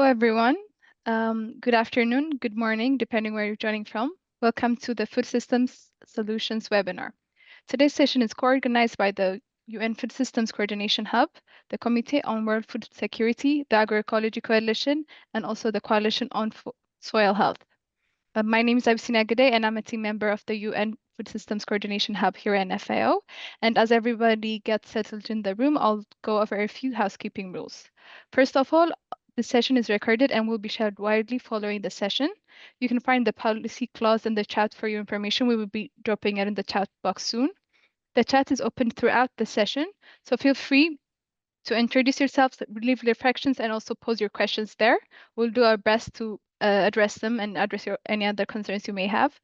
everyone. Good afternoon, good morning, depending where you're joining from. Welcome to the Food Systems Solutions webinar. Today's session is co-organized by the UN Food Systems Coordination Hub, the Committee on World Food Security, the Agroecology Coalition, and also the Coalition on Soil Health. My name is Absina Gade, and I'm a team member of the UN Food Systems Coordination Hub here at FAO. And as everybody gets settled in the room, I'll go over a few housekeeping rules. First of all, the session is recorded and will be shared widely following the session. You can find the policy clause in the chat for your information. We will be dropping it in the chat box soon. The chat is open throughout the session, so feel free to introduce yourselves, leave reflections, and also pose your questions there. We'll do our best to address them and address any other concerns you may have.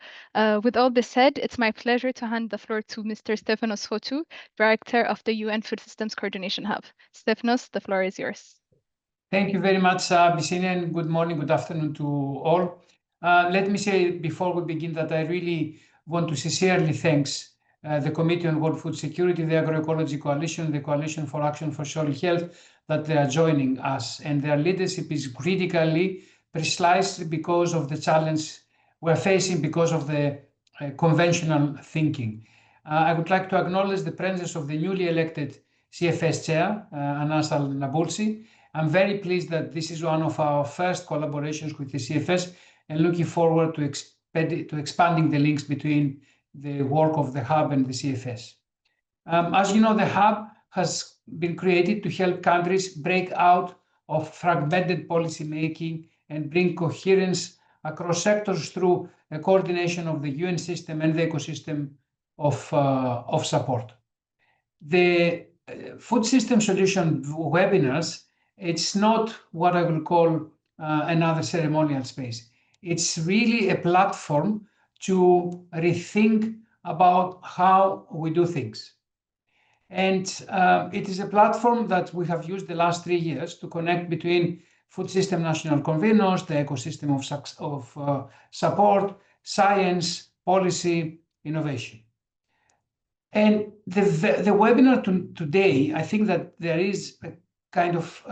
With all this said, it's my pleasure to hand the floor to Mr. Stefanos Fotou, Director of the UN Food Systems Coordination Hub. Stefanos, the floor is yours. Thank you very much, Bissina, and good morning, good afternoon to all. Let me say before we begin that I really want to sincerely thank the Committee on World Food Security, the Agroecology Coalition, the Coalition for Action for Soil Health, that they are joining us. And their leadership is critically, precisely because of the challenge we're facing because of the conventional thinking. I would like to acknowledge the presence of the newly elected CFS Chair, Anas Al-Nabulsi. I'm very pleased that this is one of our first collaborations with the CFS and looking forward to expanding the links between the work of the Hub and the CFS. As you know, the Hub has been created to help countries break out of fragmented policy making and bring coherence across sectors through a coordination of the UN system and the ecosystem of support. The Food System Solution webinars, it's not what I will call another ceremonial space. It's really a platform to rethink about how we do things. And it is a platform that we have used the last 3 years to connect between food system national conveners, the ecosystem of support, science, policy, innovation. And the webinar today, I think that there is a kind of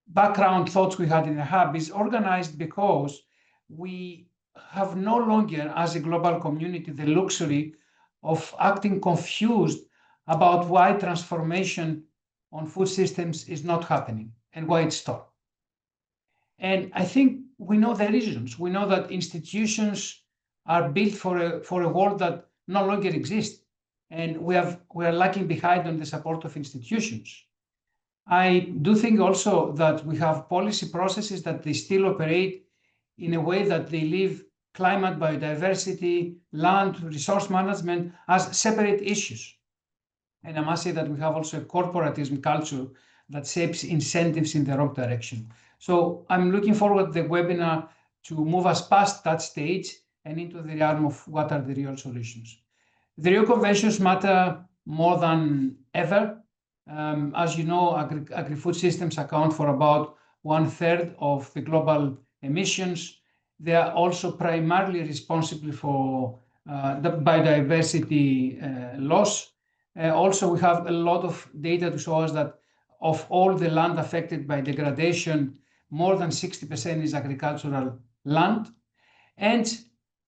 background thoughts we had in the Hub is organized because we have no longer, as a global community, the luxury of acting confused about why transformation on food systems is not happening and why it's stopped. And I think we know the reasons. We know that institutions are built for a world that no longer exists, and we are lagging behind on the support of institutions. I do think also that we have policy processes that they still operate in a way that they leave climate, biodiversity, land, resource management as separate issues. And I must say that we have also a corporatism culture that shapes incentives in the wrong direction. So I'm looking forward to the webinar to move us past that stage and into the realm of what are the real solutions. The Rio Conventions matter more than ever. As you know, agri-food systems account for about 1/3 of the global emissions. They are also primarily responsible for the biodiversity loss. Also, we have a lot of data to show us that of all the land affected by degradation, more than 60% is agricultural land. And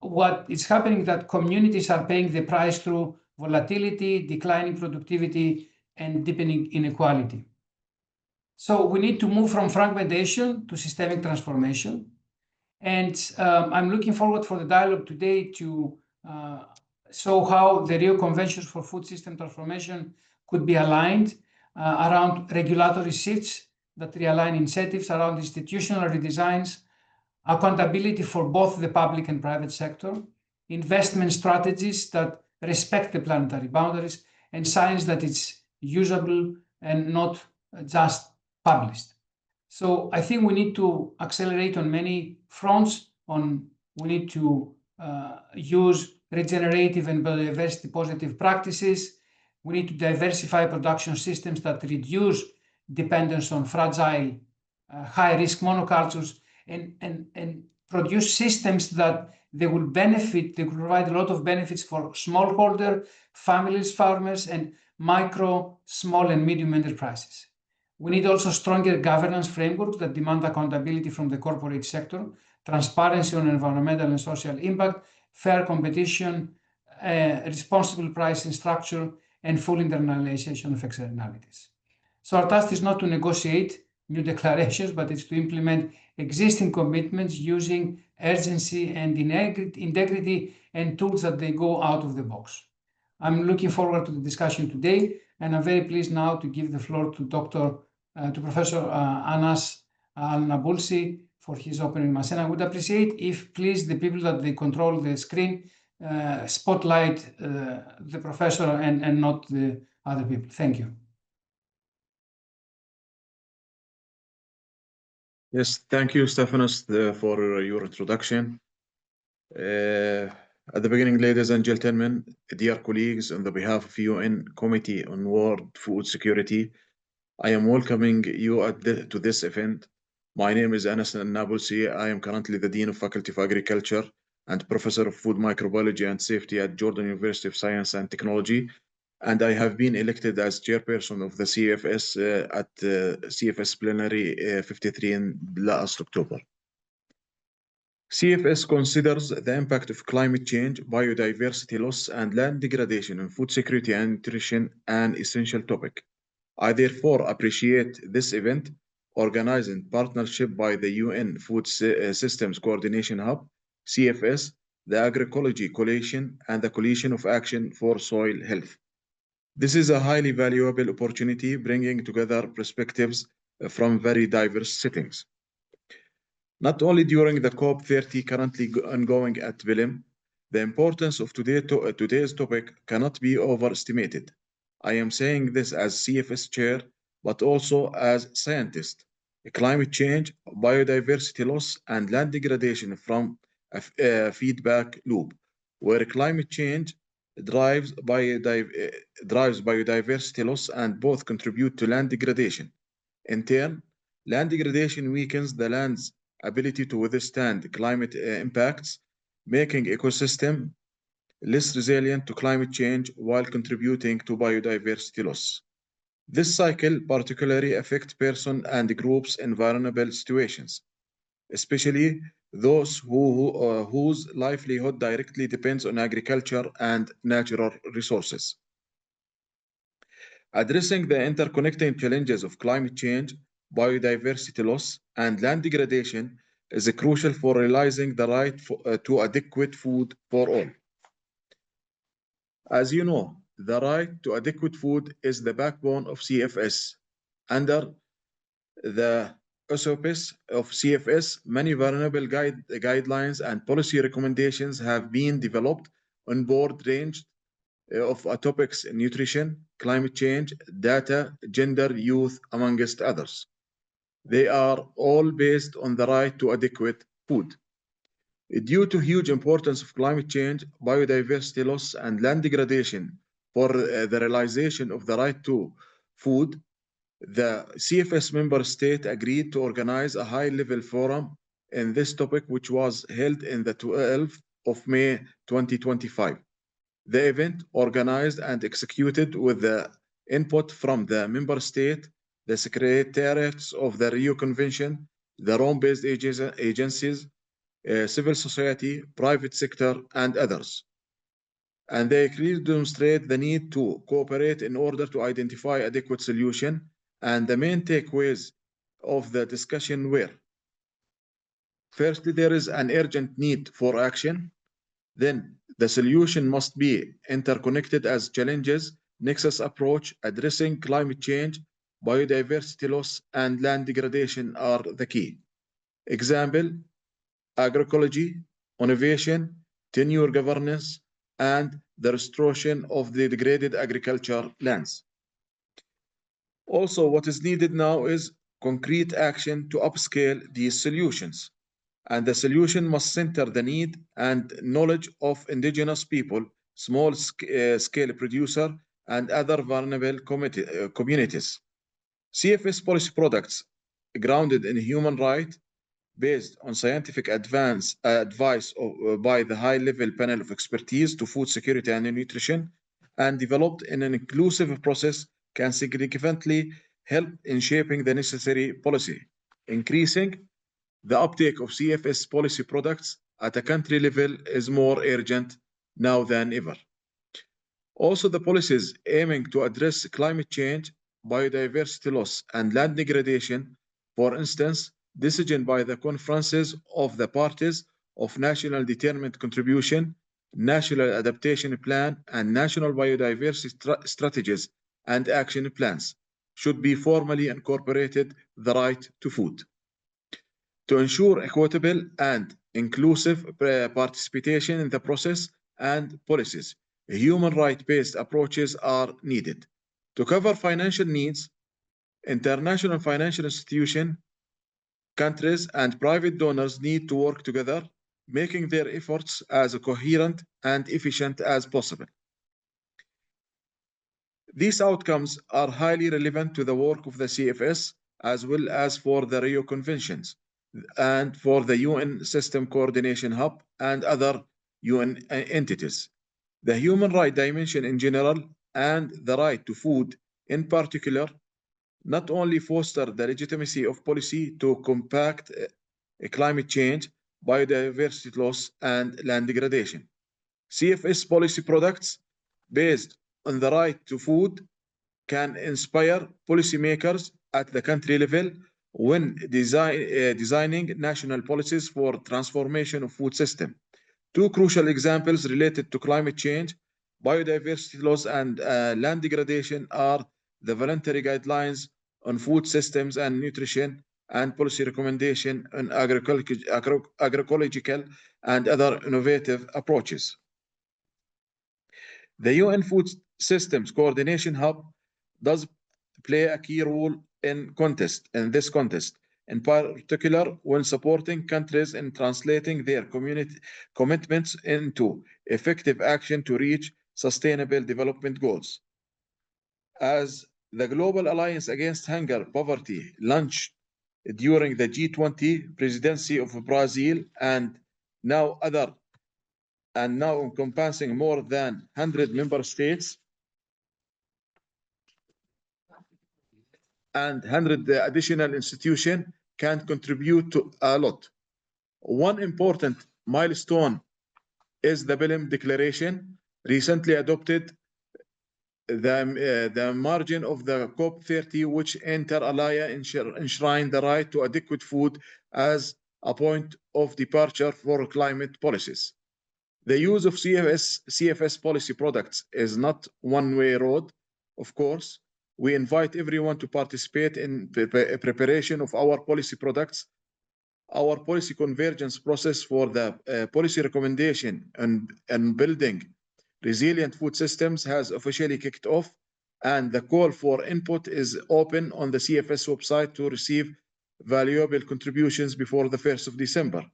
what is happening is that communities are paying the price through volatility, declining productivity, and deepening inequality. So we need to move from fragmentation to systemic transformation. And I'm looking forward for the dialogue today to show how the Rio Conventions for Food System Transformation could be aligned around regulatory shifts that realign incentives, around institutional redesigns, accountability for both the public and private sector, investment strategies that respect the planetary boundaries, and science that is usable and not just published. So I think we need to accelerate on many fronts. We need to use regenerative and biodiversity positive practices. We need to diversify production systems that reduce dependence on fragile, high-risk monocultures, and produce systems that they will provide a lot of benefits for smallholder, families, farmers, and micro, small, and medium enterprises. We need also stronger governance frameworks that demand accountability from the corporate sector, transparency on environmental and social impact, fair competition, responsible pricing structure, and full internalization of externalities. So our task is not to negotiate new declarations, but it's to implement existing commitments using urgency and integrity and tools that they go out of the box. I'm looking forward to the discussion today, and I'm very pleased now to give the floor to Professor Anas Al-Nabulsi for his opening remarks. And I would appreciate if, please, the people that they control the screen spotlight the professor and not the other people. Thank you. Yes, thank you, Stephanos, for your introduction. At the beginning, ladies and gentlemen, dear colleagues, on the behalf of UN Committee on World Food Security, I am welcoming you to this event. My name is Anas Al-Nabulsi. I am currently the Dean of Faculty of Agriculture and Professor of Food Microbiology and Safety at Jordan University of Science and Technology. And I have been elected as chairperson of the CFS at CFS Plenary 53 in last October. CFS considers the impact of climate change, biodiversity loss, and land degradation on food security and nutrition an essential topic. I therefore appreciate this event organized in partnership by the UN Food Systems Coordination Hub, CFS, the Agroecology Coalition, and the Coalition of Action for Soil Health. This is a highly valuable opportunity, bringing together perspectives from very diverse settings. Not only during the COP30 currently ongoing at Belém, the importance of today's topic cannot be overestimated. I am saying this as CFS chair, but also as scientist. Climate change, biodiversity loss, and land degradation from a feedback loop, where climate change drives biodiversity loss and both contribute to land degradation. In turn, land degradation weakens the land's ability to withstand climate impacts, making ecosystem less resilient to climate change while contributing to biodiversity loss. This cycle particularly affects persons and groups in vulnerable situations, especially those whose livelihood directly depends on agriculture and natural resources. Addressing the interconnecting challenges of climate change, biodiversity loss, and land degradation is crucial for realizing the right to adequate food for all. As you know, the right to adequate food is the backbone of CFS. Under the auspices of CFS, many vulnerable guidelines and policy recommendations have been developed on broad range of topics: nutrition, climate change, data, gender, youth, amongst others. They are all based on the right to adequate food. Due to huge importance of climate change, biodiversity loss, and land degradation for the realization of the right to food, the CFS member state agreed to organize a high-level forum in this topic, which was held in the 12th of May 2025. The event, organized and executed with the input from the member state, the secretariats of the Rio Convention, the Rome-based agencies, civil society, private sector, and others. And they clearly demonstrate the need to cooperate in order to identify adequate solution. And the main takeaways of the discussion were: firstly, there is an urgent need for action. Then the solution must be interconnected as challenges, nexus approach, addressing climate change, biodiversity loss, and land degradation are the key. Example: agroecology, innovation, tenure governance, and the restoration of the degraded agricultural lands. Also, what is needed now is concrete action to upscale these solutions. And the solution must center the need and knowledge of indigenous people, small-scale producer, and other vulnerable communities. CFS policy products grounded in human rights, based on scientific advice by the high-level panel of expertise to food security and nutrition, and developed in an inclusive process, can significantly help in shaping the necessary policy. Increasing the uptake of CFS policy products at a country level is more urgent now than ever. Also, the policies aiming to address climate change, biodiversity loss, and land degradation, for instance, decision by the conferences of the parties of National Determined Contribution, National Adaptation Plan, and National Biodiversity Strategies and Action Plans should be formally incorporated the right to food. To ensure equitable and inclusive participation in the process and policies, human right-based approaches are needed. To cover financial needs, international financial institutions, countries, and private donors need to work together, making their efforts as coherent and efficient as possible. These outcomes are highly relevant to the work of the CFS as well as for the Rio Conventions and for the UN System Coordination Hub and other UN entities. The human right dimension in general and the right to food in particular not only foster the legitimacy of policy to combat climate change, biodiversity loss, and land degradation. CFS policy products based on the right to food can inspire policymakers at the country level when designing national policies for transformation of food system. Two crucial examples related to climate change, biodiversity loss, and land degradation are the voluntary guidelines on food systems and nutrition and policy recommendation on agroecological and other innovative approaches. The UN Food Systems Coordination Hub does play a key role in this contest, in particular when supporting countries in translating their commitments into effective action to reach sustainable development goals. As the Global Alliance Against Hunger Poverty launched during the G20 presidency of Brazil and now encompassing more than 100 member states and 100 additional institutions can contribute to a lot. One important milestone is the Belém Declaration, recently adopted the margin of the COP30, which inter alia enshrine the right to adequate food as a point of departure for climate policies. The use of CFS policy products is not one-way road, of course. We invite everyone to participate in preparation of our policy products. Our policy convergence process for the policy recommendation and building resilient food systems has officially kicked off, and the call for input is open on the CFS website to receive valuable contributions before the 1st of December.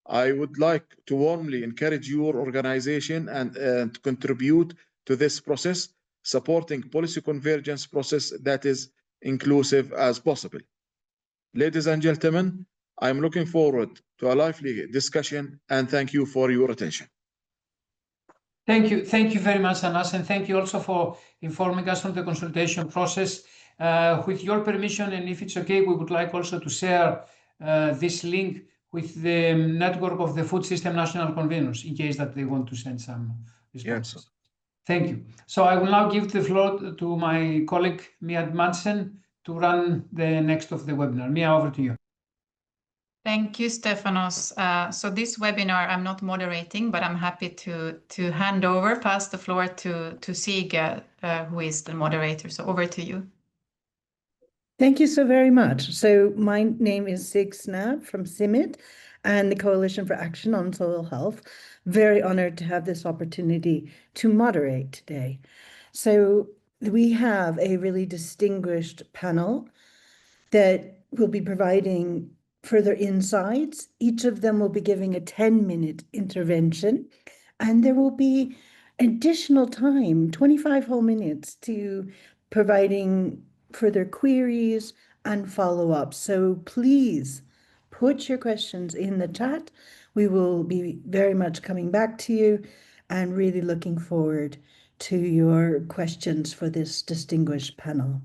I would like to warmly encourage your organization and contribute to this process, supporting policy convergence process that is inclusive as possible. Ladies and gentlemen, I'm looking forward to a lively discussion and thank you for your attention. Thank you very much, Anas, and thank you also for informing us on the consultation process. With your permission, and if it's okay, we would like also to share this link with the network of the Food System National Conveners, in case that they want to send some responses. Yes. Thank you. So I will now give the floor to my colleague, Mia Madsen, to run the next of the webinar. Mia, over to you. Thank you, Stefanos. So this webinar I'm not moderating, but I'm happy to pass the floor to Sige, who is the moderator. So over to you. Thank you so very much. So my name is Sig Snab from CIMID and the Coalition for Action on Soil Health. Very honored to have this opportunity to moderate today. So we have a really distinguished panel that will be providing further insights. Each of them will be giving a 10-minute intervention, and there will be additional time, 25 whole minutes, to providing further queries and follow-up. So please put your questions in the chat. We will be very much coming back to you and really looking forward to your questions for this distinguished panel.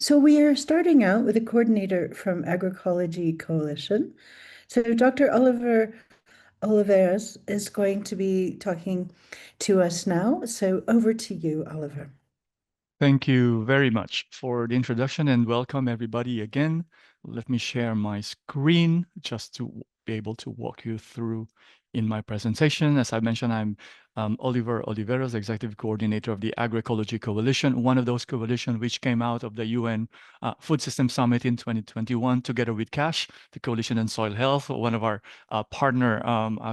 So we are starting out with a coordinator from Agroecology Coalition. So Dr. Oliveras is going to be talking to us now. So over to you, Oliver. Thank you very much for the introduction and welcome everybody again. Let me share my screen just to be able to walk you through in my presentation. As I mentioned, I'm Oliver Oliveras, Executive Coordinator of the Agroecology Coalition, one of those coalitions which came out of the UN Food System Summit in 2021, together with CASH, the Coalition on Soil Health, one of our partner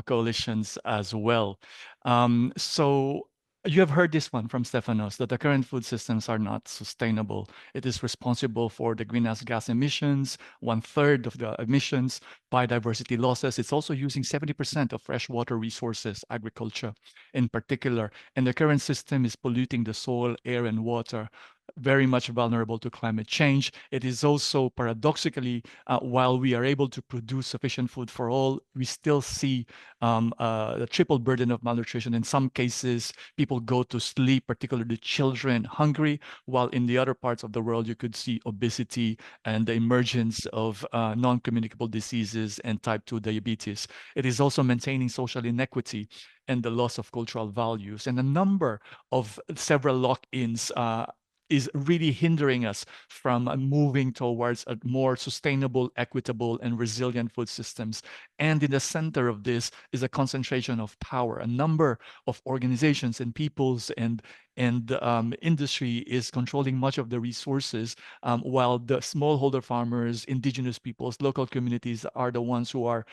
coalitions as well. So you have heard this one from Stefanos, that the current food systems are not sustainable. It is responsible for the greenhouse gas emissions, 1/3 of the emissions, biodiversity losses. It's also using 70% of freshwater resources, agriculture in particular. And the current system is polluting the soil, air, and water, very much vulnerable to climate change. It is also paradoxically, while we are able to produce sufficient food for all, we still see the triple burden of malnutrition. In some cases, people go to sleep, particularly children, hungry, while in the other parts of the world, you could see obesity and the emergence of non-communicable diseases and type 2 diabetes. It is also maintaining social inequity and the loss of cultural values. And a number of several lock-ins is really hindering us from moving towards a more sustainable, equitable, and resilient food systems. And in the center of this is a concentration of power. A number of organizations and peoples and industry is controlling much of the resources, while the smallholder farmers, indigenous peoples, local communities are the ones who are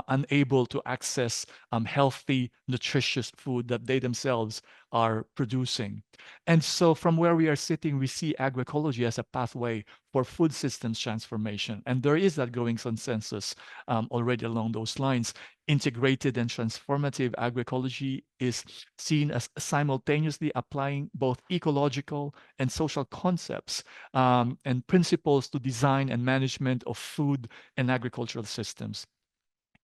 unable to access healthy, nutritious food that they themselves are producing. And so from where we are sitting, we see agroecology as a pathway for food systems transformation. And there is that growing consensus already along those lines. Integrated and transformative agroecology is seen as simultaneously applying both ecological and social concepts and principles to design and management of food and agricultural systems.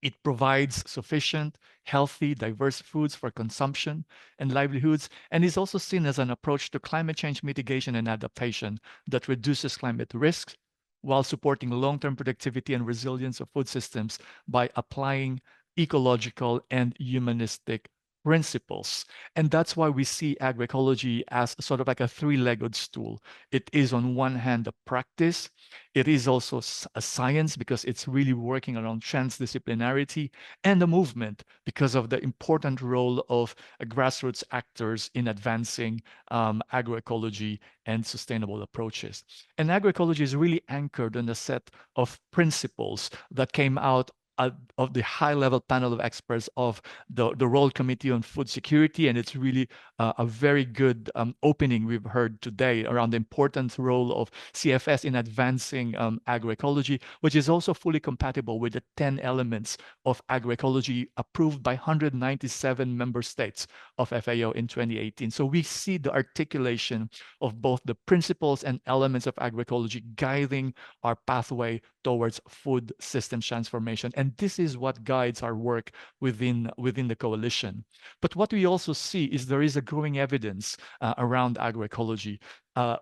It provides sufficient, healthy, diverse foods for consumption and livelihoods, and is also seen as an approach to climate change mitigation and adaptation that reduces climate risks while supporting long-term productivity and resilience of food systems by applying ecological and humanistic principles. And that's why we see agroecology as sort of like a three-legged stool. It is on one hand a practice. It is also a science because it's really working around transdisciplinarity, and a movement because of the important role of grassroots actors in advancing agroecology and sustainable approaches. And agroecology is really anchored on a set of principles that came out of the high-level panel of experts of the Royal Committee on Food Security. And it's really a very good opening we've heard today around the important role of CFS in advancing agroecology, which is also fully compatible with the 10 elements of agroecology approved by 197 member states of FAO in 2018. So we see the articulation of both the principles and elements of agroecology guiding our pathway towards food systems transformation. And this is what guides our work within the coalition. But what we also see is there is a growing evidence around agroecology.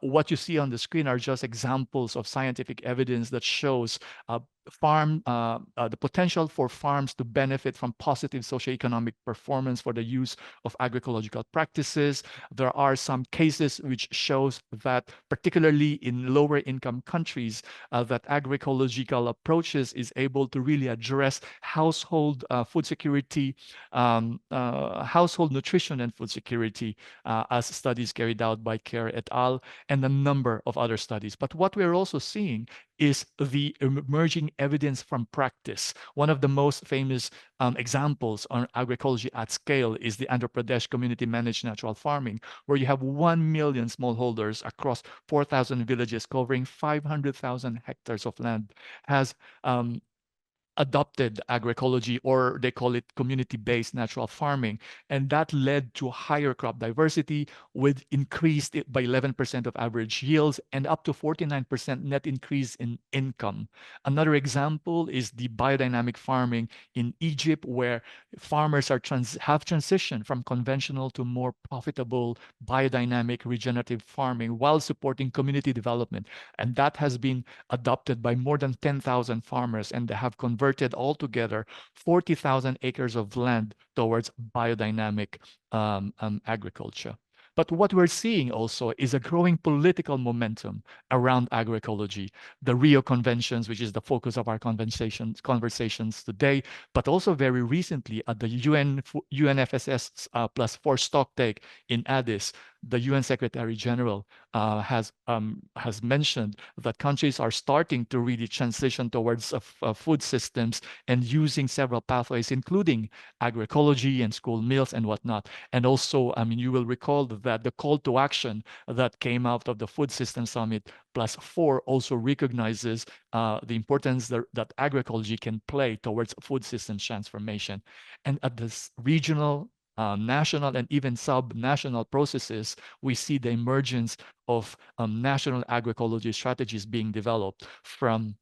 What you see on the screen are just examples of scientific evidence that shows the potential for farms to benefit from positive socioeconomic performance for the use of agroecological practices. There are some cases which shows that, particularly in lower income countries, that agroecological approaches is able to really address household food security, household nutrition and food security, as studies carried out by CARE et al. And a number of other studies. But what we're also seeing is the emerging evidence from practice. One of the most famous examples on agroecology at scale is the Andhra Pradesh community managed natural farming, where you have 1 million smallholders across 4,000 villages covering 500,000 hectares of land, has adopted agroecology, or they call it community-based natural farming. And that led to higher crop diversity, with increased it by 11% of average yields and up to 49% net increase in income. Another example is the biodynamic farming in Egypt, where farmers have transitioned from conventional to more profitable biodynamic regenerative farming while supporting community development. And that has been adopted by more than 10,000 farmers, and they have converted altogether 40,000 acres of land towards biodynamic agriculture. But what we're seeing also is a growing political momentum around agroecology. The Rio Conventions, which is the focus of our conversations today, but also very recently at the UNFSS +4 stocktake in Addis, the UN Secretary General has mentioned that countries are starting to really transition towards food systems and using several pathways, including agroecology and school meals and whatnot. And also, I mean, you will recall that the call to action that came out of the Food System Summit +4 also recognizes the importance that agroecology can play towards food systems transformation. And at this regional, national, and even sub-national processes, we see the emergence of national agroecology strategies being developed from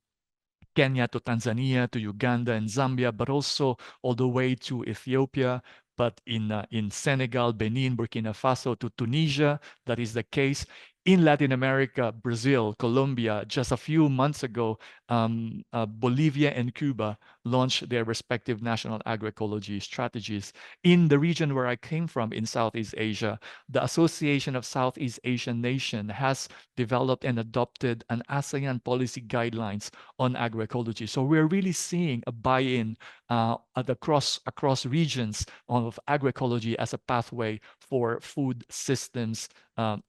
Kenya to Tanzania to Uganda and Zambia, but also all the way to Ethiopia, but in Senegal, Benin, Burkina Faso to Tunisia. That is the case. In Latin America, Brazil, Colombia, just a few months ago, Bolivia and Cuba launched their respective national agroecology strategies. In the region where I came from, in Southeast Asia, the Association of Southeast Asian Nations has developed and adopted an ASEAN policy guidelines on agroecology. So we're really seeing a buy-in across regions of agroecology as a pathway for food systems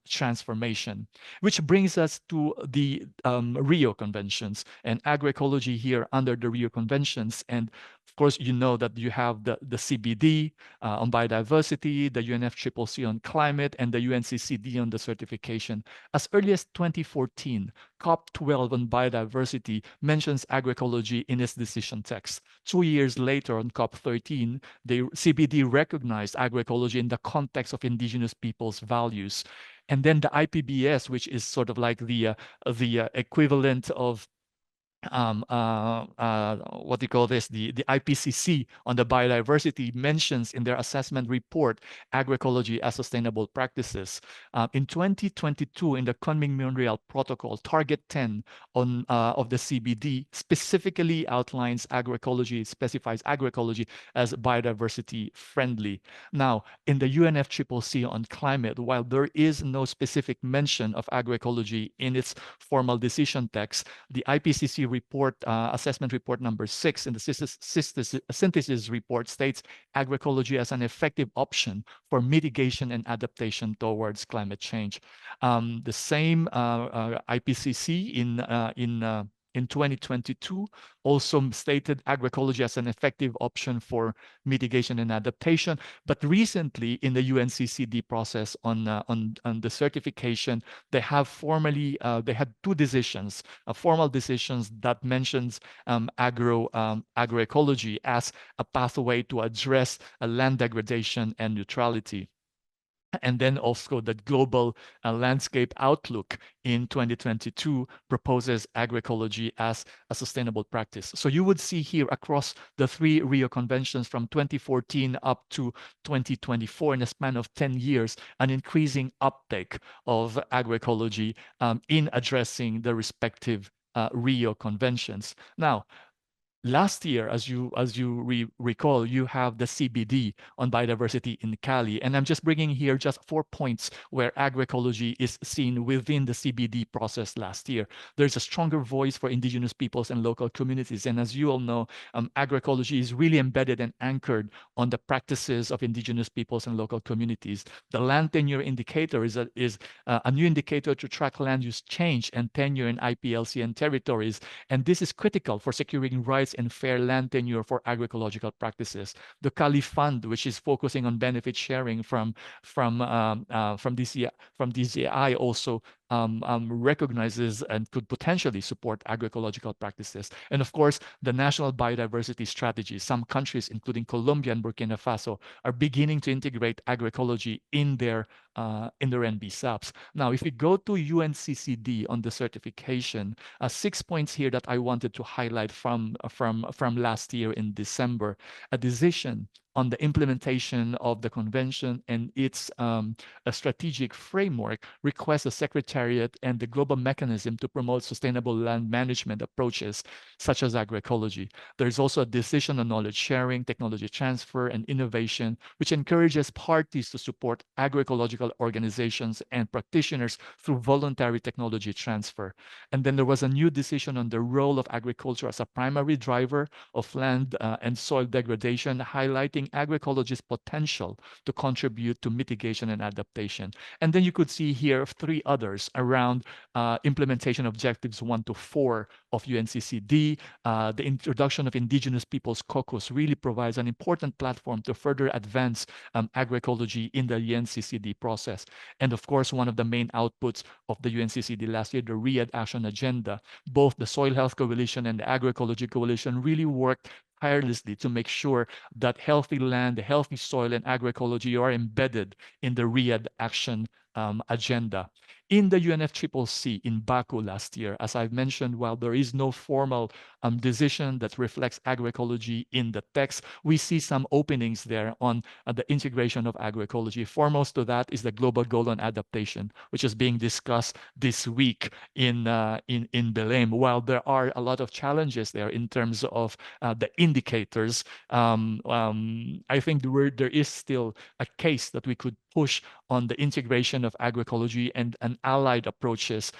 transformation, which brings us to the Rio Conventions and agroecology here under the Rio Conventions. And of course, you know that you have the CBD on biodiversity, the UNFCCC on climate, and the UNCCD on desertification. As early as 2014, COP12 on biodiversity mentions agroecology in its decision text. 2 years later, on COP13, the CBD recognized agroecology in the context of indigenous peoples' values. And then the IPBES, which is sort of like the equivalent of what do you call this? The IPCC on the biodiversity mentions in their assessment report agroecology as sustainable practices. In 2022, in the Kunming-Montreal Protocol, Target 10 of the CBD specifically outlines agroecology, specifies agroecology as biodiversity friendly. Now, in the UNFCCC on climate, while there is no specific mention of agroecology in its formal decision text, the IPCC report, assessment report number 6 in the synthesis report states agroecology as an effective option for mitigation and adaptation towards climate change. The same IPCC in 2022 also stated agroecology as an effective option for mitigation and adaptation. But recently in the UNCCD process on desertification, they have formally, they had 2 decisions, formal decisions that mentions agroecology as a pathway to address land degradation and neutrality. And then also the global landscape outlook in 2022 proposes agroecology as a sustainable practice. So you would see here across the 3 Rio Conventions from 2014 up to 2024, in a span of 10 years, an increasing uptake of agroecology in addressing the respective Rio Conventions. Now, last year, as you recall, you have the CBD on biodiversity in Cali. And I'm just bringing here just 4 points where agroecology is seen within the CBD process last year. There's a stronger voice for indigenous peoples and local communities. And as you all know, agroecology is really embedded and anchored on the practices of indigenous peoples and local communities. The land tenure indicator is a new indicator to track land use change and tenure in IPLCN territories. And this is critical for securing rights and fair land tenure for agroecological practices. The Cali Fund, which is focusing on benefit sharing from DCI, also recognizes and could potentially support agroecological practices. And of course, the national biodiversity strategy. Some countries, including Colombia and Burkina Faso, are beginning to integrate agroecology in their NBSAPs. Now, if we go to UNCCD on the certification, 6 points here that I wanted to highlight from last year in December. A decision on the implementation of the convention and its a strategic framework requests the Secretariat and the global mechanism to promote sustainable land management approaches, such as agroecology. There's also a decision on knowledge sharing, technology transfer, and innovation, which encourages parties to support agroecological organizations and practitioners through voluntary technology transfer. And then there was a new decision on the role of agriculture as a primary driver of land and soil degradation, highlighting agroecology's potential to contribute to mitigation and adaptation. And then you could see here 3 others around implementation objectives 1 to 4 of UNCCD. The introduction of indigenous peoples caucus really provides an important platform to further advance agroecology in the UNCCD process. And of course, one of the main outputs of the UNCCD last year, the Riyadh Action Agenda, both the Soil Health Coalition and the Agroecology Coalition really worked tirelessly to make sure that healthy land, healthy soil, and agroecology are embedded in the Riyadh Action Agenda. In the UNFCCC in Baku last year, as I've mentioned, while there is no formal decision that reflects agroecology in the text, we see some openings there on the integration of agroecology. Foremost to that is the Global Goal on Adaptation, which is being discussed this week in Belém. While there are a lot of challenges there in terms of the indicators, I think there is still a case that we could push on the integration of agroecology and allied approaches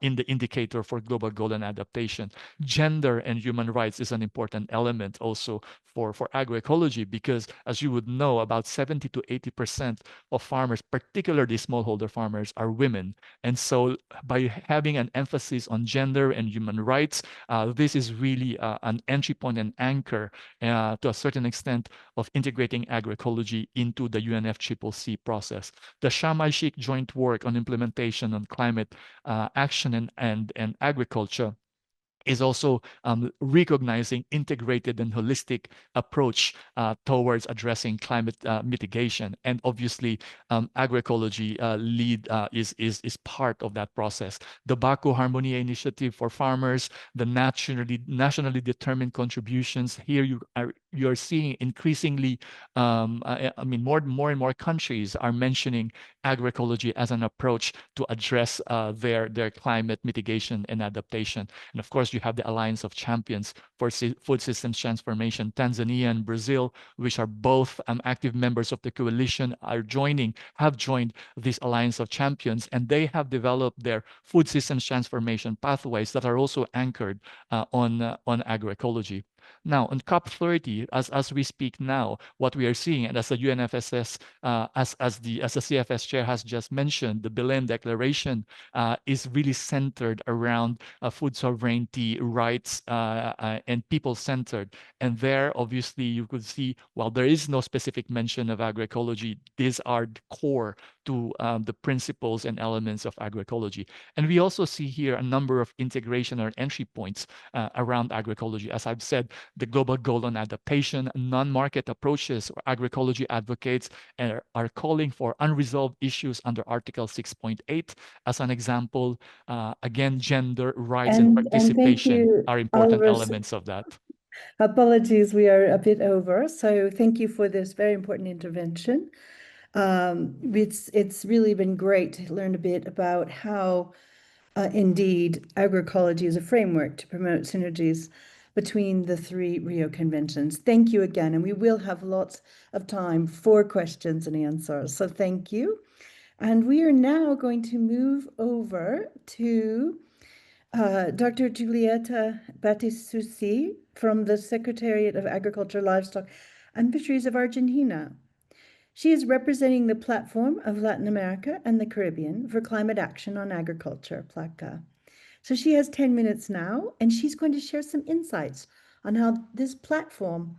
in the indicator for global goal and adaptation. Gender and human rights is an important element also for agroecology, because as you would know, about 70 to 80% of farmers, particularly smallholder farmers, are women. And so by having an emphasis on gender and human rights, this is really an entry point and anchor to a certain extent of integrating agroecology into the UNFCCC process. The Sharm el-Sheikh joint work on implementation on climate action and agriculture is also recognizing integrated and holistic approach towards addressing climate mitigation. And obviously, agroecology is part of that process. The Baku Harmonia Initiative for farmers, the nationally determined contributions. Here you are seeing increasingly, I mean, more and more countries are mentioning agroecology as an approach to address their climate mitigation and adaptation. And of course, you have the Alliance of Champions for Food Systems Transformation. Tanzania and Brazil, which are both active members of the coalition, have joined this Alliance of Champions, and they have developed their food systems transformation pathways that are also anchored on agroecology. Now, on COP30, as we speak now, what we are seeing, and as the UNFSS, as the CFS chair has just mentioned, the Belém Declaration is really centered around food sovereignty, rights, and people-centered. And there, obviously, you could see, while there is no specific mention of agroecology, these are the core to the principles and elements of agroecology. And we also see here a number of integration or entry points around agroecology. As I've said, the global goal on adaptation, non-market approaches, or agroecology advocates are calling for unresolved issues under Article 6.8 as an example. Again, gender rights and participation are important elements of that. Apologies, we are a bit over. So thank you for this very important intervention. It's really been great to learn a bit about how indeed agroecology is a framework to promote synergies between the 3 Rio Conventions. Thank you again, and we will have lots of time for questions and answers. So thank you. And we are now going to move over to Dr. Giulietta Battisucci from the Secretariat of Agriculture, Livestock and Fisheries of Argentina. She is representing the Platform of Latin America and the Caribbean for Climate Action on Agriculture, PLACA. So she has 10 minutes now, and she's going to share some insights on how this platform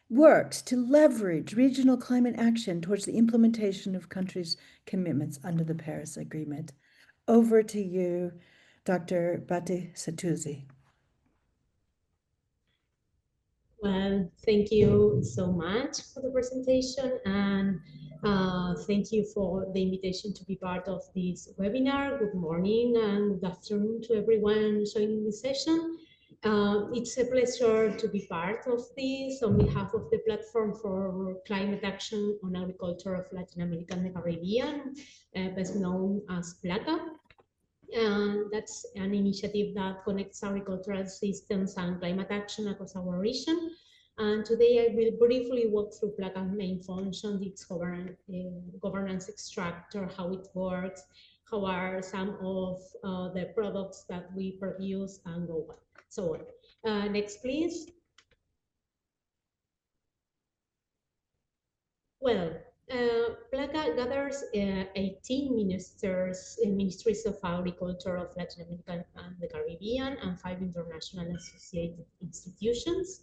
works to leverage regional climate action towards the implementation of countries' commitments under the Paris Agreement. Over to you, Dr. Bate Satouzi. Well, thank you so much for the presentation, and thank you for the invitation to be part of this webinar. Good morning and good afternoon to everyone joining this session. It's a pleasure to be part of this on behalf of the Platform for Climate Action on Agriculture of Latin America and the Caribbean, best known as PLACA. And that's an initiative that connects agricultural systems and climate action across our region. And today I will briefly walk through PLACA's main function, its governance structure, how it works, how are some of the products that we produce, and so on. Next, please. Well, PLACA gathers 18 ministries of agriculture of Latin America and the Caribbean, and 5 international associated institutions.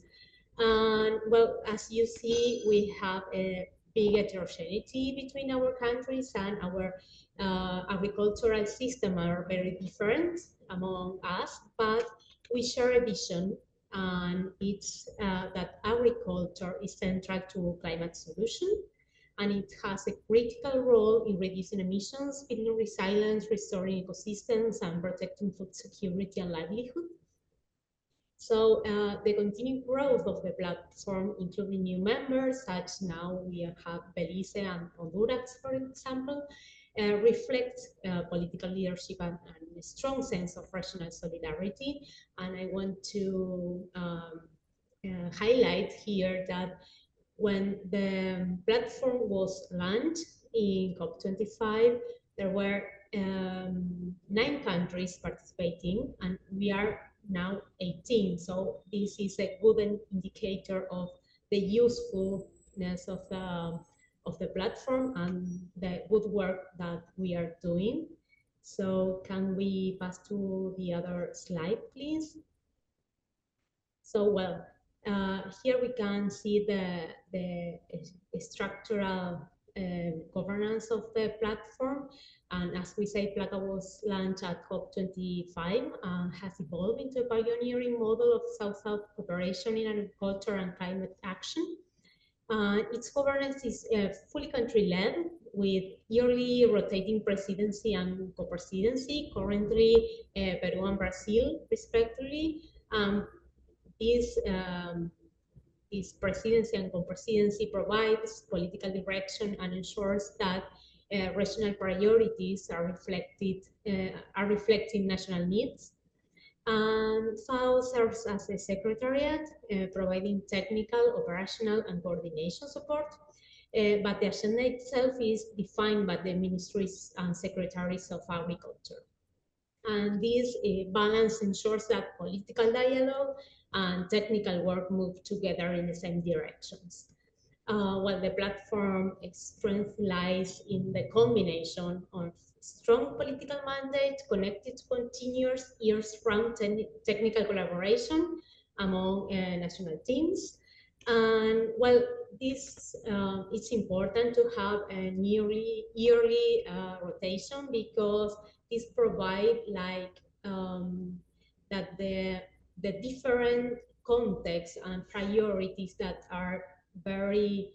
And well, as you see, we have a big heterogeneity between our countries, and our agricultural system are very different among us, but we share a vision, and it's that agriculture is central to climate solution, and it has a critical role in reducing emissions, building resilience, restoring ecosystems, and protecting food security and livelihood. So the continued growth of the platform, including new members, such now we have Belize and Honduras, for example, reflects political leadership and a strong sense of regional solidarity. And I want to highlight here that when the platform was launched in COP25, there were 9 countries participating, and we are now 18. So this is a good indicator of the usefulness of the platform and the good work that we are doing. So can we pass to the other slide, please? So well, here we can see the structural governance of the platform. And as we say, PLACA was launched at COP25 and has evolved into a pioneering model of South-South cooperation in agriculture and climate action. Its governance is fully country-led, with yearly rotating presidency and co-presidency, currently Peru and Brazil, respectively. This presidency and co-presidency provides political direction and ensures that regional priorities are reflecting national needs. And FAO serves as a secretariat, providing technical, operational, and coordination support. But the agenda itself is defined by the ministries and secretaries of agriculture. And this balance ensures that political dialogue and technical work move together in the same directions. While the platform strength lies in the combination of strong political mandate connected to continuous years-round technical collaboration among national teams. And well, this it's important to have a yearly rotation, because this provide like that the different contexts and priorities that are very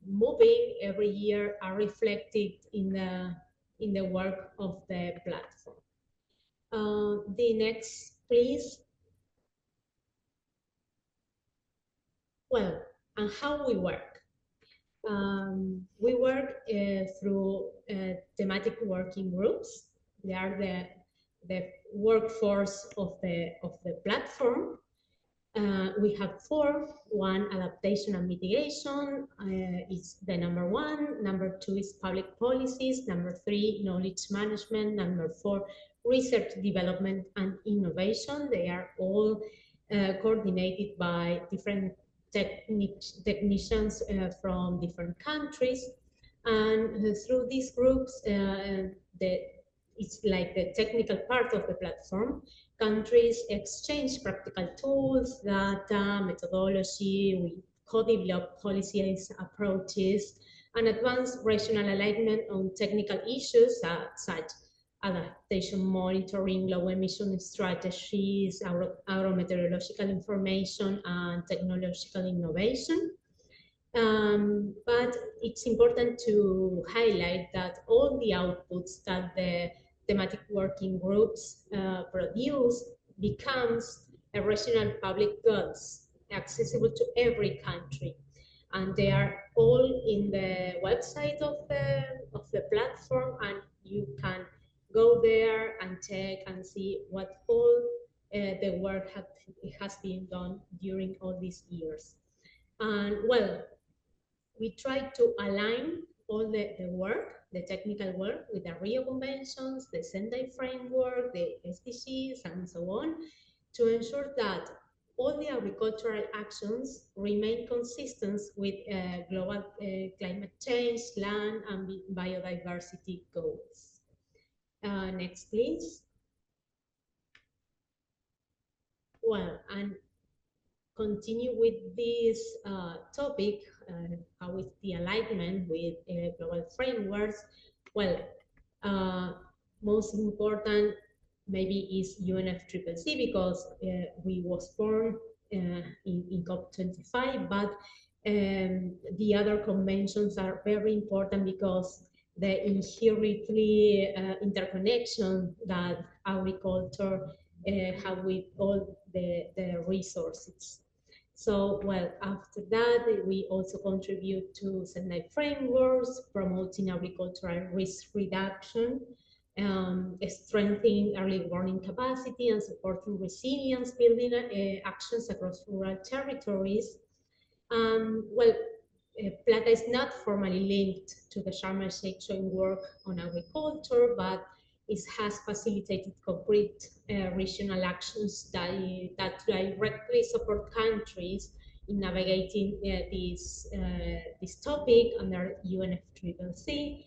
moving every year are reflected in the work of the platform. The next, please. Well, and how we work. We work through thematic working groups. They are the workforce of the platform. We have 4. 1, adaptation and mitigation is the number 1. Number 2 is public policies. Number 3, knowledge management. Number 4, research, development, and innovation. They are all coordinated by different technicians from different countries. And through these groups, it's like the technical part of the platform. Countries exchange practical tools, data, methodology, we co-develop policies, approaches, and advance regional alignment on technical issues such adaptation monitoring, low emission strategies, agrometeorological information, and technological innovation. But it's important to highlight that all the outputs that the thematic working groups produce becomes a regional public goods accessible to every country. And they are all in the website of the platform, and you can go there and check and see what all the work has been done during all these years. And well, we try to align all the work, the technical work, with the Rio Conventions, the Sendai framework, the SDGs, and so on, to ensure that all the agricultural actions remain consistent with global climate change, land, and biodiversity goals. Next, please. Well, and continue with this topic, how is the alignment with global frameworks? Well, most important maybe is UNFCCC, because we was born in COP25, but the other conventions are very important because the inherently interconnection that agriculture have with all the resources. So, well, after that, we also contribute to Sendai frameworks, promoting agricultural risk reduction, strengthening early warning capacity, and supporting resilience building actions across rural territories. Well, PLACA is not formally linked to the Sharm el-Sheikh Joint Work on Agriculture, but it has facilitated concrete regional actions that directly support countries in navigating this topic under UNFCCC.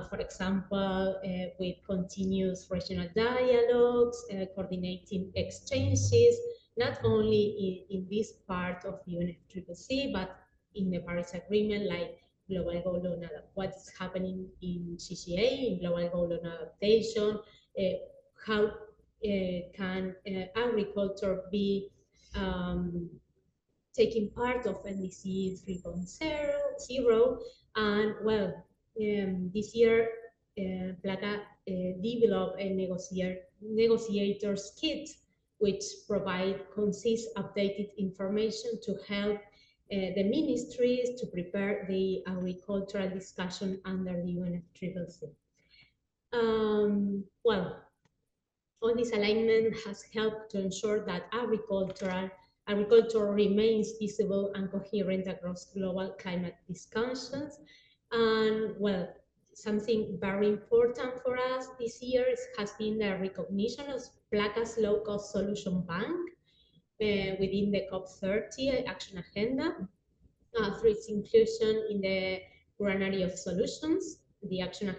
For example, with continuous regional dialogues, coordinating exchanges, not only in this part of UNFCCC, but in the Paris Agreement, like global goal on what's happening in CCA, in global goal on adaptation, how can agriculture be taking part of NDC 3.0, and well, this year PLACA developed a negotiator's kit, which provide concise updated information to help the ministries to prepare the agricultural discussion under the UNFCCC. Well, all this alignment has helped to ensure that agriculture remains visible and coherent across global climate discussions. And well, something very important for us this year has been the recognition of PLACA's low-cost solution bank within the COP30 action agenda through its inclusion in the granary of solutions. The action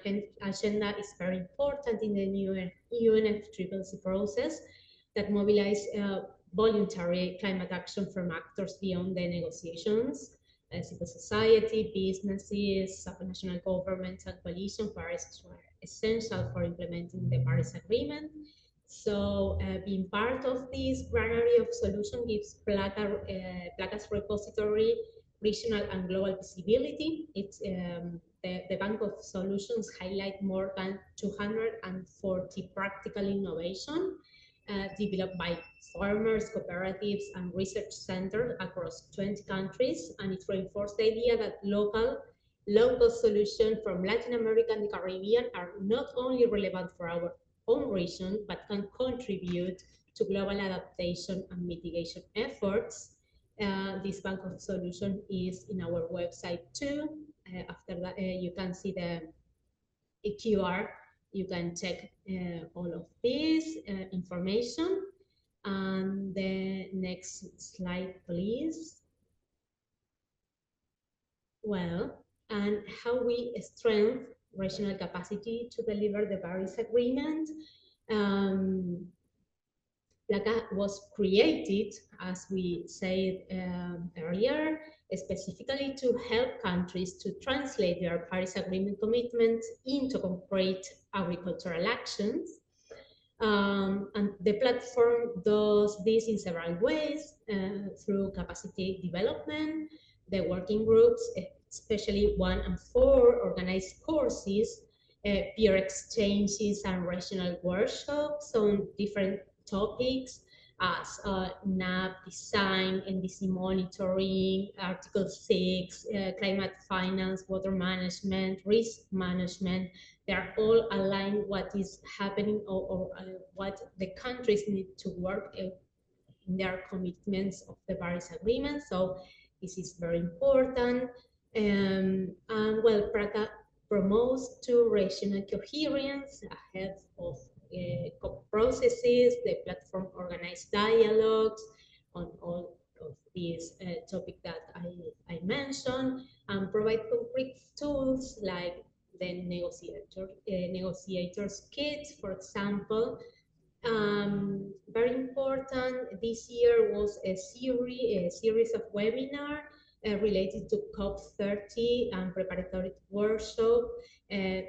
agenda is very important in the new UNFCCC process that mobilize voluntary climate action from actors beyond the negotiations, civil society, businesses, supranational governments, and coalitions are essential for implementing the Paris Agreement. So being part of this granary of solution gives PLACA's repository regional and global visibility. It's the Bank of Solutions highlight more than 240 practical innovation developed by farmers, cooperatives, and research centers across 20 countries, and it reinforced the idea that local solutions from Latin America and the Caribbean are not only relevant for our own region, but can contribute to global adaptation and mitigation efforts. This Bank of Solutions is in our website too. After that, you can see the QR. You can check all of this information. And the next slide, please. Well, and how we strengthen regional capacity to deliver the Paris Agreement. PLACA was created, as we said earlier, specifically to help countries to translate their Paris Agreement commitments into concrete agricultural actions. And the platform does this in several ways, through capacity development. The working groups, especially 1 and 4, organize courses, peer exchanges, and regional workshops on different topics as NAP design, NDC monitoring, Article 6, climate finance, water management, risk management. They are all aligned what is happening, or what the countries need to work in their commitments of the Paris Agreement. So this is very important. And well, Praga promotes to regional coherence ahead of COP processes. The platform organized dialogues on all of these topics that I mentioned, and provide concrete tools like the negotiators kit, for example. Very important this year was a series of webinars related to COP30 and preparatory workshop,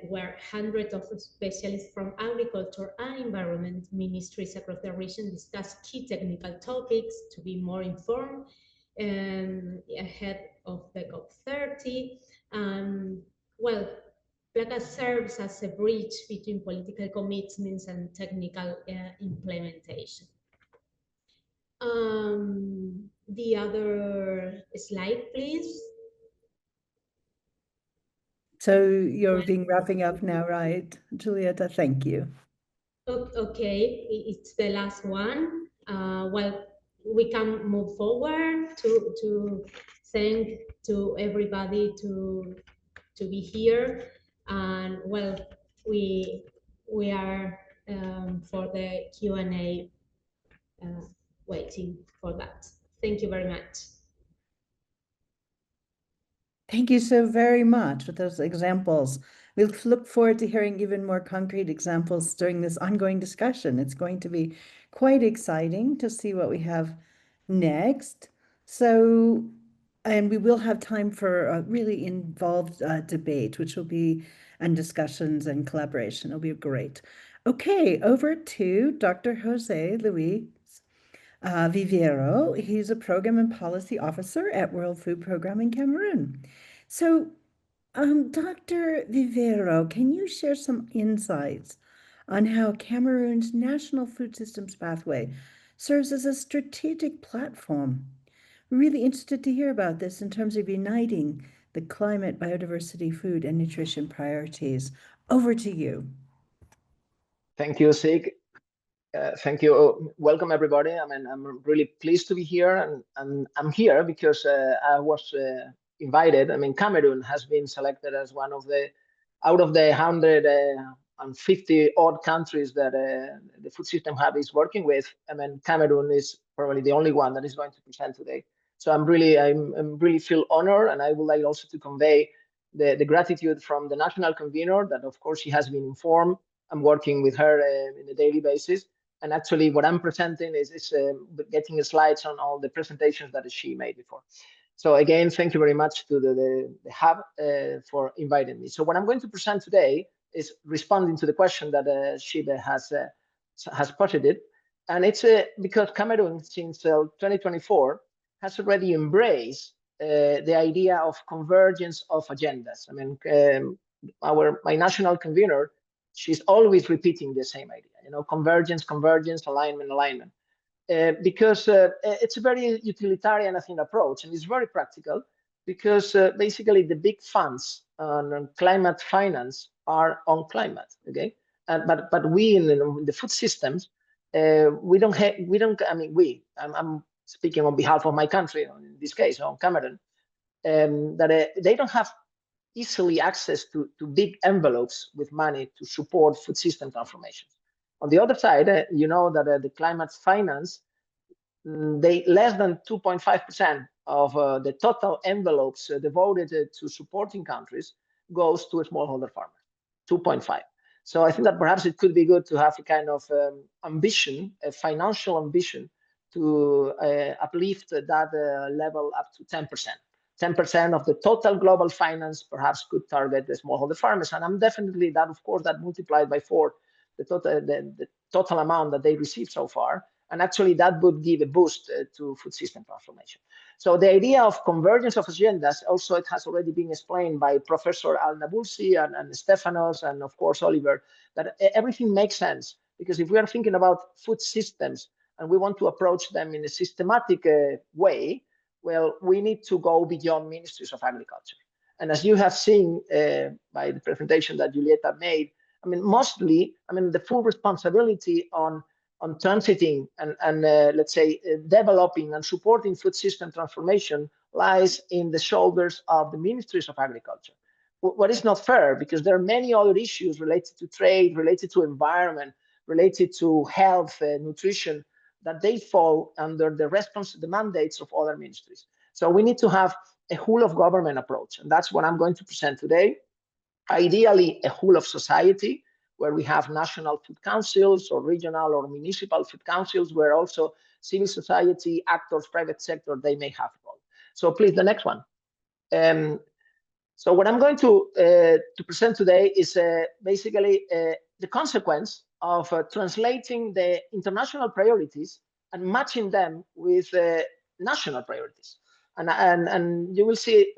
where hundreds of specialists from agriculture and environment ministries across the region discussed key technical topics to be more informed ahead of the COP30. Well, Placa serves as a bridge between political commitments and technical implementation. The other slide, please. So you're being wrapping up now, right, Julieta? Thank you. Okay, it's the last one. Well, we can move forward to thank to everybody to be here. And well, we are for the Q&A waiting for that. Thank you very much. Thank you so very much for those examples. We'll look forward to hearing even more concrete examples during this ongoing discussion. It's going to be quite exciting to see what we have next. So, and we will have time for a really involved debate, which will be, and discussions and collaboration. It'll be great. Okay, over to Dr. Jose Luis Vivero. He's a Program and Policy Officer at World Food Programme in Cameroon. So, Dr. Vivero, can you share some insights on how Cameroon's National Food Systems Pathway serves as a strategic platform? We're really interested to hear about this in terms of uniting the climate, biodiversity, food, and nutrition priorities. Over to you. Thank you, Sig. Thank you. Welcome, everybody. I mean, I'm really pleased to be here, and I'm here because I was invited. I mean, Cameroon has been selected as one of the, out of the 150 odd countries that the Food System Hub is working with. I mean, Cameroon is probably the only one that is going to present today. So I'm really feel honored, and I would like also to convey the gratitude from the national convener that, of course, she has been informed. I'm working with her in a daily basis. And actually, what I'm presenting is getting slides on all the presentations that she made before. So again, thank you very much to the Hub for inviting me. So what I'm going to present today is responding to the question that Shiba has posited. And it's because Cameroon, since 2024, has already embraced the idea of convergence of agendas. I mean, my national convener, she's always repeating the same idea, you know, convergence, alignment. Because it's a very utilitarian, I think, approach, and it's very practical because basically the big funds on climate finance are on climate, okay? But we in the food systems, I'm speaking on behalf of my country, in this case, on Cameroon, that they don't have easily access to big envelopes with money to support food system transformations. On the other side, you know that the climate finance, they less than 2.5% of the total envelopes devoted to supporting countries goes to smallholder farmers, 2.5. So I think that perhaps it could be good to have a kind of ambition, a financial ambition, to uplift that level up to 10%. 10% of the total global finance perhaps could target the smallholder farmers. And I'm definitely that, of course, that multiplied by 4 the total amount that they received so far. And actually that would give a boost to food system transformation. So the idea of convergence of agendas, also it has already been explained by Professor Al-Nabulsi and Stefanos and of course Oliver, that everything makes sense. Because if we are thinking about food systems and we want to approach them in a systematic way, well, we need to go beyond ministries of agriculture. And as you have seen by the presentation that Julieta made, I mean, mostly, I mean, the full responsibility on transiting and let's say, developing and supporting food system transformation lies in the shoulders of the ministries of agriculture. What is not fair, because there are many other issues related to trade, related to environment, related to health, nutrition, that they fall under the mandates of other ministries. So we need to have a whole of government approach, and that's what I'm going to present today. Ideally, a whole of society, where we have national food councils or regional or municipal food councils, where also civil society actors, private sector, they may have a role. So please, the next one. So what I'm going to present today is basically the consequence of translating the international priorities and matching them with national priorities. And you will see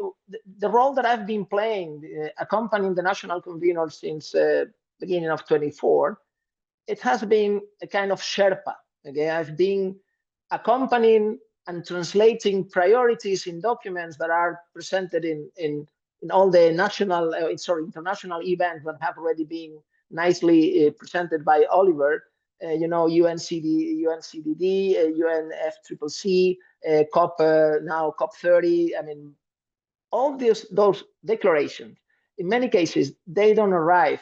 the role that I've been playing, accompanying the national convener since beginning of 24. It has been a kind of Sherpa. Okay, I've been accompanying and translating priorities in documents that are presented in all the international events that have already been nicely presented by Oliver. You know, UNCCD, UNFCCC, COP now COP 30. I mean, all those declarations, in many cases, they don't arrive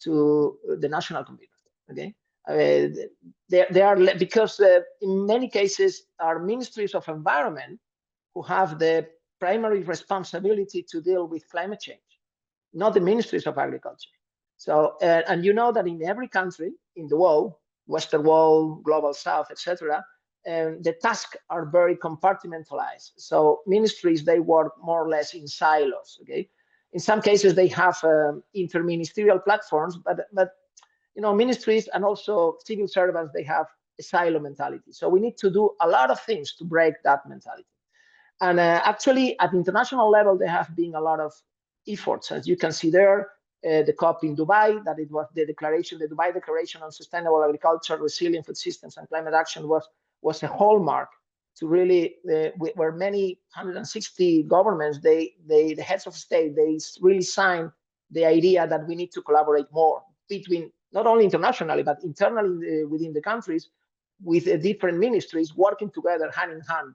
to the national convener. Okay, they are, because in many cases are ministries of environment who have the primary responsibility to deal with climate change, not the ministries of agriculture. So, and you know that in every country in the world, Western world, global south, etc., the tasks are very compartmentalized. So ministries, they work more or less in silos. Okay, in some cases they have interministerial platforms, but you know, ministries and also civil servants, they have a silo mentality. So we need to do a lot of things to break that mentality. And actually, at international level, there have been a lot of efforts. As you can see there, the COP in Dubai, that it was the declaration, the Dubai Declaration on Sustainable Agriculture, Resilient Food Systems and Climate Action was a hallmark to really, where many 160 governments, the heads of state, they really signed the idea that we need to collaborate more between, not only internationally, but internally within the countries, with different ministries working together hand in hand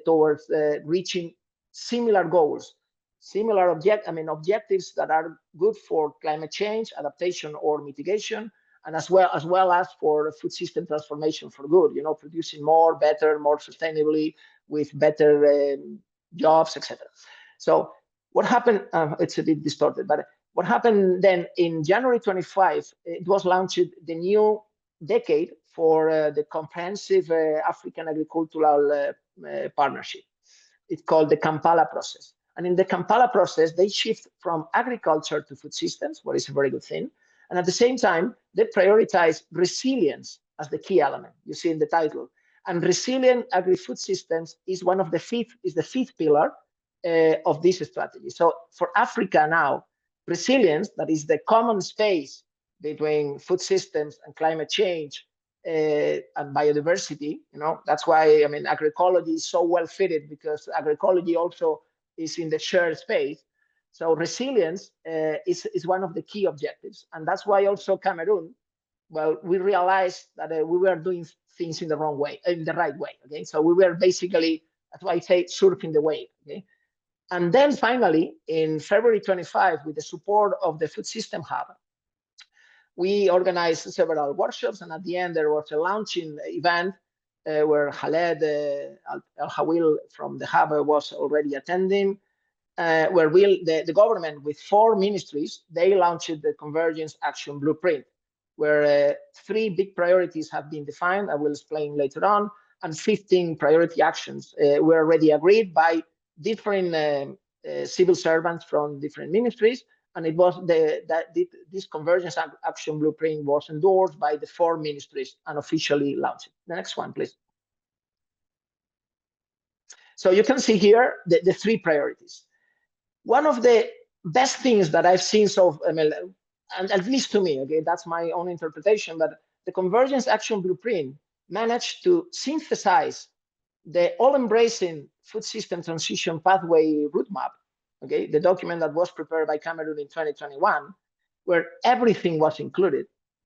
towards reaching similar goals, similar objectives that are good for climate change, adaptation or mitigation, and as well as for food system transformation for good, you know, producing more, better, more sustainably, with better jobs, etc. So what happened, it's a bit distorted, but what happened then in January 25, it was launched the new decade for the comprehensive African agricultural partnership. It's called the Kampala process. And in the Kampala process, they shift from agriculture to food systems, what is a very good thing. And at the same time, they prioritize resilience as the key element, you see in the title. And resilient agri-food systems is the fifth pillar of this strategy. So for Africa now, resilience, that is the common space between food systems and climate change and biodiversity, you know, that's why, I mean, agroecology is so well fitted, because agroecology also is in the shared space. So resilience is one of the key objectives. And that's why also Cameroon, well, we realized that we were doing things in the wrong way, in the right way, okay? So we were basically, that's why I say surfing the wave, okay? And then finally, in February 25, with the support of the Food System Hub, we organized several workshops, and at the end there was a launching event where Khaled Al-Hawil from the Hub was already attending, where the government with 4 ministries, they launched the Convergence Action Blueprint, where 3 big priorities have been defined, I will explain later on, and 15 priority actions were already agreed by different civil servants from different ministries, and it was this convergence action blueprint was endorsed by the 4 ministries and officially launched. The next one, please. So you can see here the 3 priorities. One of the best things that I've seen and at least to me, okay, that's my own interpretation, but the convergence action blueprint managed to synthesize the all-embracing food system transition pathway roadmap, okay, the document that was prepared by Cameroon in 2021, where everything was included,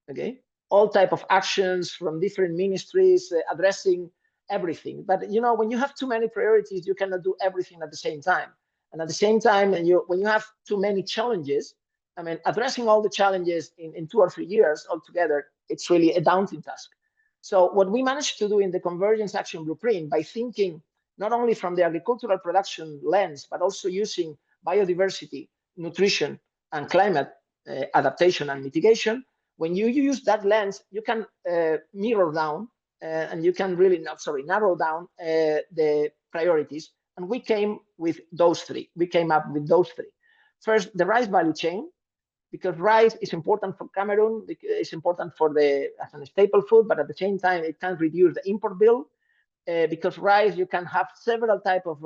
okay, all type of actions from different ministries addressing everything. But you know, when you have too many priorities, you cannot do everything at the same time. And at the same time, when you have too many challenges, I mean, addressing all the challenges in 2 or 3 years altogether, it's really a daunting task. So what we managed to do in the Convergence Action Blueprint, by thinking not only from the agricultural production lens, but also using biodiversity, nutrition, and climate adaptation and mitigation, when you use that lens, you can mirror down and you can really, narrow down the priorities. And we came with those 3. We came up with those 3. First, the rice value chain, because rice is important for Cameroon, it's important for as a staple food, but at the same time, it can reduce the import bill, because rice, you can have several types of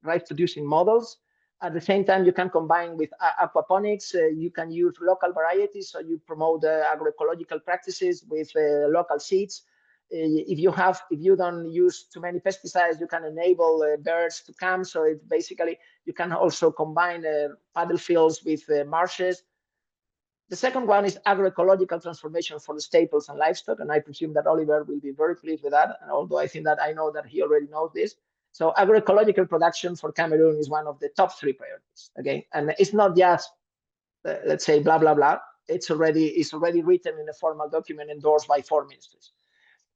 rice producing models. At the same time, you can combine with aquaponics, you can use local varieties, so you promote agroecological practices with local seeds. If you don't use too many pesticides, you can enable birds to come. So it's basically, you can also combine paddle fields with marshes. The second one is agroecological transformation for the staples and livestock. And I presume that Oliver will be very pleased with that. And although I know that he already knows this. So agroecological production for Cameroon is one of the top 3 priorities. Okay, and it's not just let's say blah blah blah. It's already written in a formal document endorsed by 4 ministries.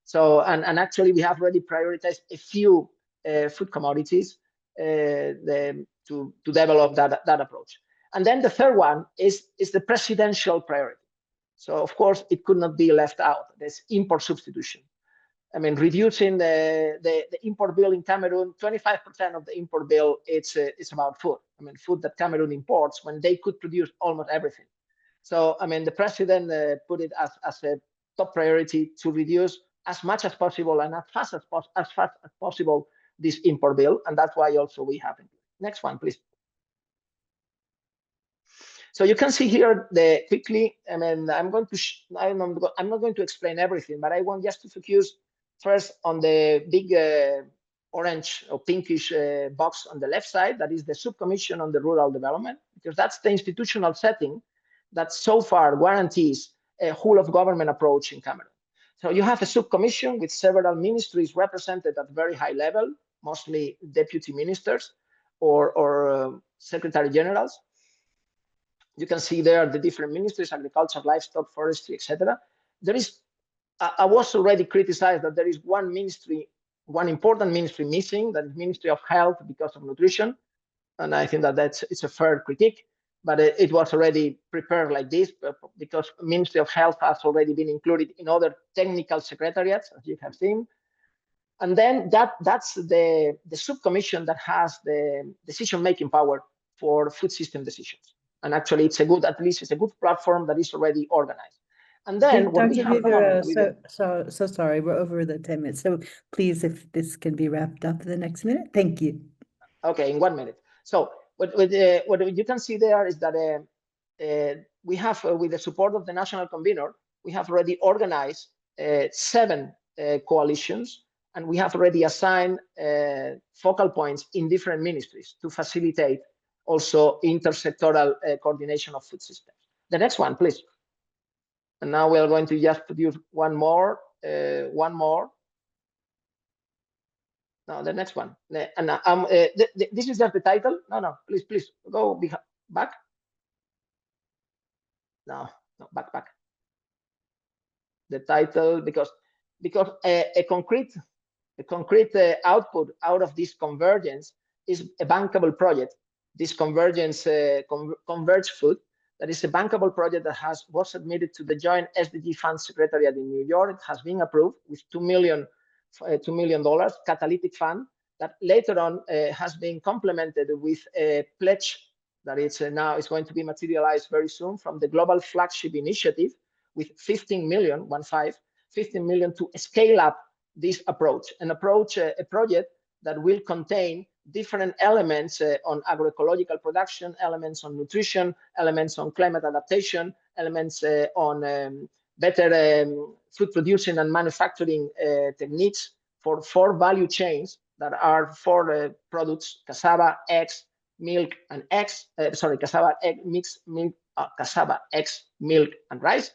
So and actually we have already prioritized a few food commodities to develop that approach. And then the third one is the presidential priority. So of course it could not be left out. There's import substitution. I mean, reducing the import bill in Cameroon, 25% of the import bill, it's about food. I mean, food that Cameroon imports when they could produce almost everything. So, I mean, the president put it as a top priority to reduce as much as possible and as fast as possible this import bill. And that's why also we have it. Next one, please. So you can see here quickly, I mean, I'm not going to explain everything, but I want just to focus first on the big orange or pinkish box on the left side. That is the subcommission on the rural development, because that's the institutional setting that so far guarantees a whole of government approach in Cameroon. So you have a subcommission with several ministries represented at very high level, mostly deputy ministers or secretary generals. You can see there the different ministries: agriculture, livestock, forestry, etc. There is, I was already criticized that there is one ministry, one important ministry missing, that is Ministry of Health, because of nutrition. And I think that it's a fair critique, but it was already prepared like this because Ministry of Health has already been included in other technical secretariats, as you have seen. And then that's the subcommission that has the decision-making power for food system decisions. And actually, it's a good, at least it's a good platform that is already organized. And then what we have done, so sorry, we're over the 10 minutes. So please, if this can be wrapped up in the next minute, thank you. Okay, in 1 minute. So what you can see there is that we have, with the support of the national convener, we have already organized 7 coalitions, and we have already assigned focal points in different ministries to facilitate also intersectoral coordination of food systems. The next one, please. And now we are going to just produce one more. No, the next one. And this is just the title. No, please go back. No, back. The title, because a concrete output out of this convergence is a bankable project. This convergence, Converge Food, that is a bankable project that was submitted to the Joint SDG Fund Secretariat in New York. It has been approved with $2 million catalytic fund that later on has been complemented with a pledge that now is going to be materialized very soon from the Global Flagship Initiative with 15 million, 15 million to scale up this approach, a project that will contain different elements on agroecological production, elements on nutrition, elements on climate adaptation, elements on better food producing and manufacturing techniques for 4 value chains that are 4 products: cassava, eggs, milk, and eggs. Cassava, egg, mixed milk, cassava, eggs, milk, and rice.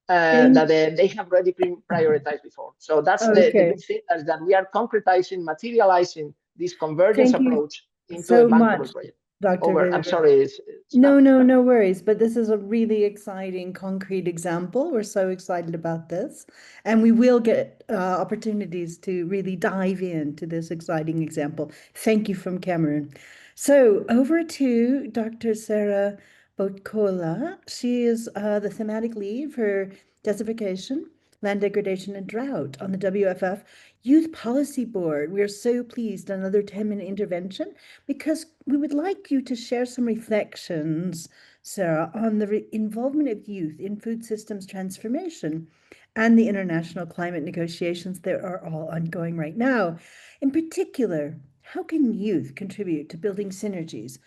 That they have already prioritized before. So that's the good thing, is that we are concretizing, materializing this convergence approach into a bankable project. Dr. I'm sorry. No worries. But this is a really exciting, concrete example. We're so excited about this. And we will get opportunities to really dive into this exciting example. Thank you from Cameroon. So over to Dr. Sarah Botkola. She is the thematic lead for desertification, land degradation, and drought on the WFF Youth Policy Board. We are so pleased, another 10-minute intervention, because we would like you to share some reflections, Sarah, on the involvement of youth in food systems transformation and the international climate negotiations that are all ongoing right now. In particular, how can youth contribute to building synergies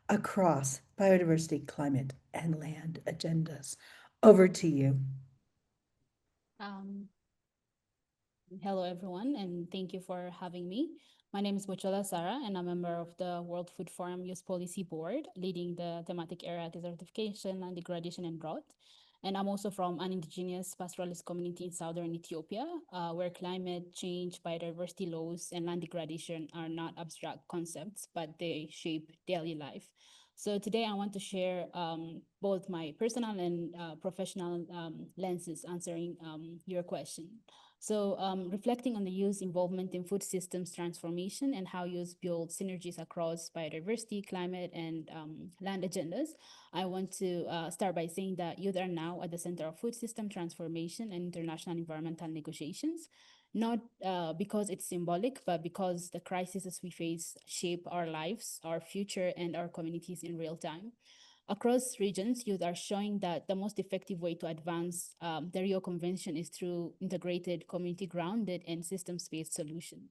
across biodiversity, climate, and land agendas? Over to you. Hello, everyone, and thank you for having me. My name is Bochola Sara, and I'm a member of the World Food Forum Youth Policy Board, leading the thematic area desertification and degradation and drought. And I'm also from an indigenous pastoralist community in southern Ethiopia, where climate change, biodiversity loss, and land degradation are not abstract concepts, but they shape daily life. So today I want to share both my personal and professional lenses answering your question. So reflecting on the youth's involvement in food systems transformation and how youth build synergies across biodiversity, climate, and land agendas, I want to start by saying that youth are now at the center of food system transformation and international environmental negotiations, not because it's symbolic, but because the crises we face shape our lives, our future, and our communities in real time. Across regions, youth are showing that the most effective way to advance the Rio Convention is through integrated, community-grounded, and systems-based solution.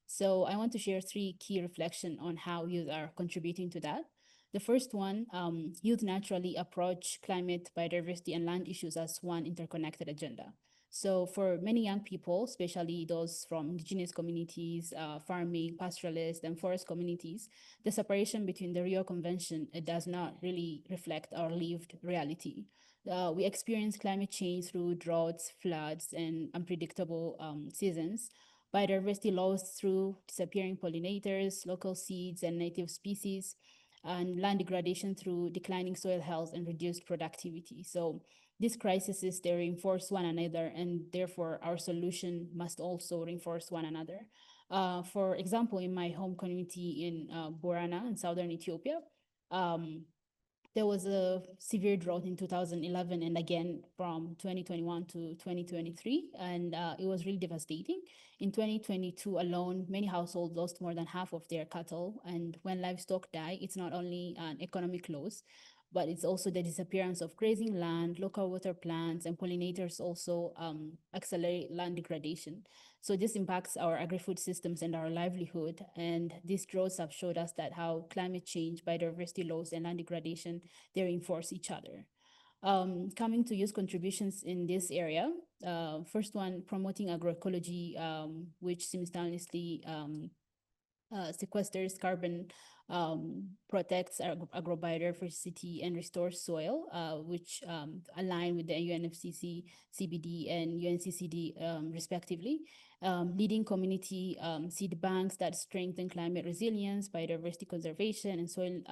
So I want to share 3 key reflections on how youth are contributing to that. The first one, youth naturally approach climate, biodiversity, and land issues as one interconnected agenda. So for many young people, especially those from indigenous communities, farming, pastoralist, and forest communities, the separation between the Rio Convention does not really reflect our lived reality. We experience climate change through droughts, floods, and unpredictable seasons, biodiversity loss through disappearing pollinators, local seeds, and native species, and land degradation through declining soil health and reduced productivity. So these crises, they reinforce one another, and therefore our solution must also reinforce one another. For example, in my home community in Borana in southern Ethiopia, there was a severe drought in 2011 and again from 2021 to 2023, and it was really devastating. In 2022 alone, many households lost more than half of their cattle, and when livestock die, it's not only an economic loss, but it's also the disappearance of grazing land, local water plants, and pollinators also accelerate land degradation. So this impacts our agri-food systems and our livelihood. And these droughts have showed us that how climate change, biodiversity loss, and land degradation, they reinforce each other. Coming to youth contributions in this area, first one, promoting agroecology, which simultaneously sequesters carbon, protects agrobiodiversity, and restores soil, which align with the UNFCCC, CBD, and UNCCD respectively. Leading community seed banks that strengthen climate resilience, biodiversity conservation, and soil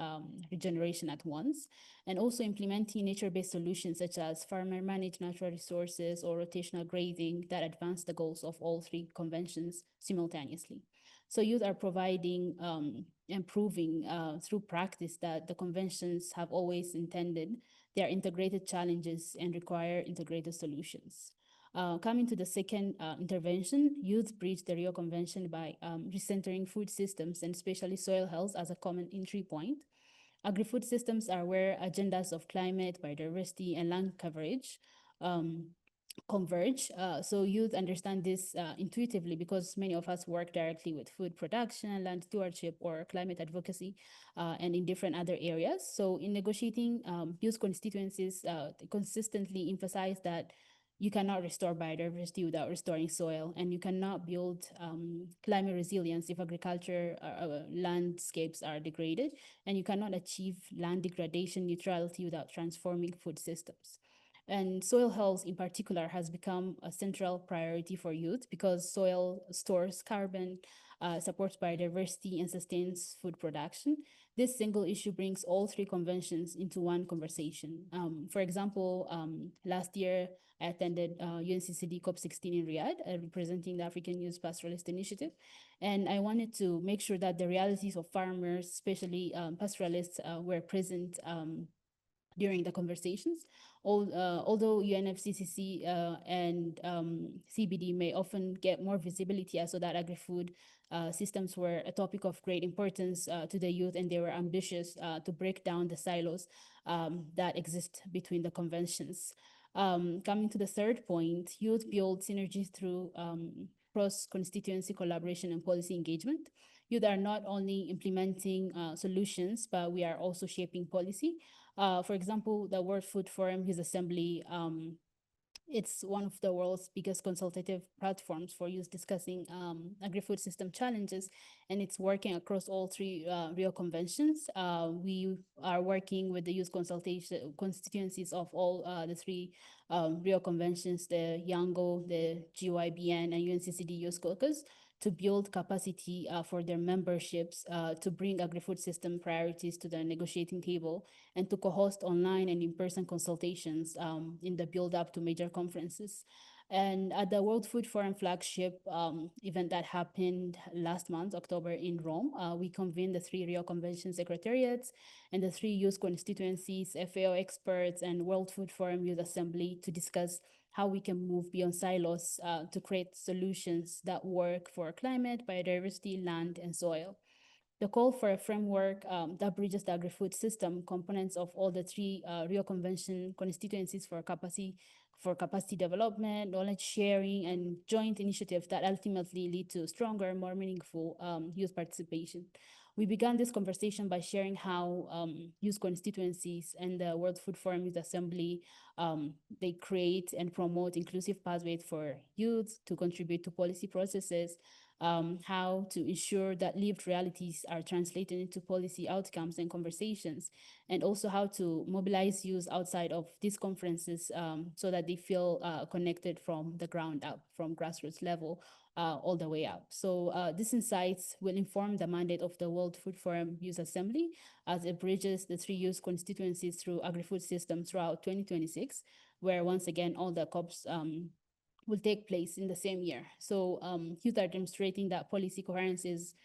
regeneration at once. And also implementing nature-based solutions such as farmer-managed natural resources or rotational grazing that advance the goals of all 3 conventions simultaneously. So youth are providing and proving through practice that the conventions have always intended. They are integrated challenges and require integrated solutions. Coming to the second intervention, youth bridge the Rio Convention by recentering food systems and especially soil health as a common entry point. Agri-food systems are where agendas of climate, biodiversity, and land coverage converge. So youth understand this intuitively because many of us work directly with food production, land stewardship, or climate advocacy, and in different other areas. So in negotiating, youth constituencies they consistently emphasize that you cannot restore biodiversity without restoring soil, and you cannot build climate resilience if agriculture landscapes are degraded, and you cannot achieve land degradation neutrality without transforming food systems. And soil health in particular has become a central priority for youth because soil stores carbon, supports biodiversity, and sustains food production. This single issue brings all three conventions into one conversation. For example, last year I attended UNCCD COP16 in Riyadh, representing the African Youth Pastoralist Initiative. And I wanted to make sure that the realities of farmers, especially pastoralists, were present during the conversations. Although UNFCCC and CBD may often get more visibility as so that agri-food systems were a topic of great importance to the youth, and they were ambitious to break down the silos that exist between the conventions. Coming to the third point, youth build synergies through cross-constituency collaboration and policy engagement. Youth are not only implementing solutions, but we are also shaping policy. For example, the World Food Forum Youth Assembly, it's one of the world's biggest consultative platforms for youth discussing agri-food system challenges, and it's working across all three Rio Conventions. We are working with the youth constituencies of all the three Rio Conventions, the Yango, the GYBN, and UNCCD Youth Caucus, to build capacity for their memberships to bring agri-food system priorities to the negotiating table, and to co-host online and in-person consultations in the build-up to major conferences. And at the World Food Forum flagship event that happened last month, October, in Rome, we convened the three Rio Convention secretariats and the three youth constituencies, FAO experts, and World Food Forum Youth Assembly to discuss how we can move beyond silos to create solutions that work for climate, biodiversity, land, and soil. The call for a framework that bridges the agri-food system components of all the three Rio Convention constituencies for capacity development, knowledge sharing, and joint initiatives that ultimately lead to stronger, more meaningful youth participation. We began this conversation by sharing how youth constituencies and the World Food Forum Youth Assembly, they create and promote inclusive pathways for youth to contribute to policy processes, how to ensure that lived realities are translated into policy outcomes and conversations, and also how to mobilize youth outside of these conferences so that they feel connected from the ground up, from grassroots level, all the way up. So these insights will inform the mandate of the World Food Forum Youth Assembly as it bridges the three youth constituencies through agri-food systems throughout 2026, where once again, all the COPs will take place in the same year. So youth are demonstrating that policy coherence is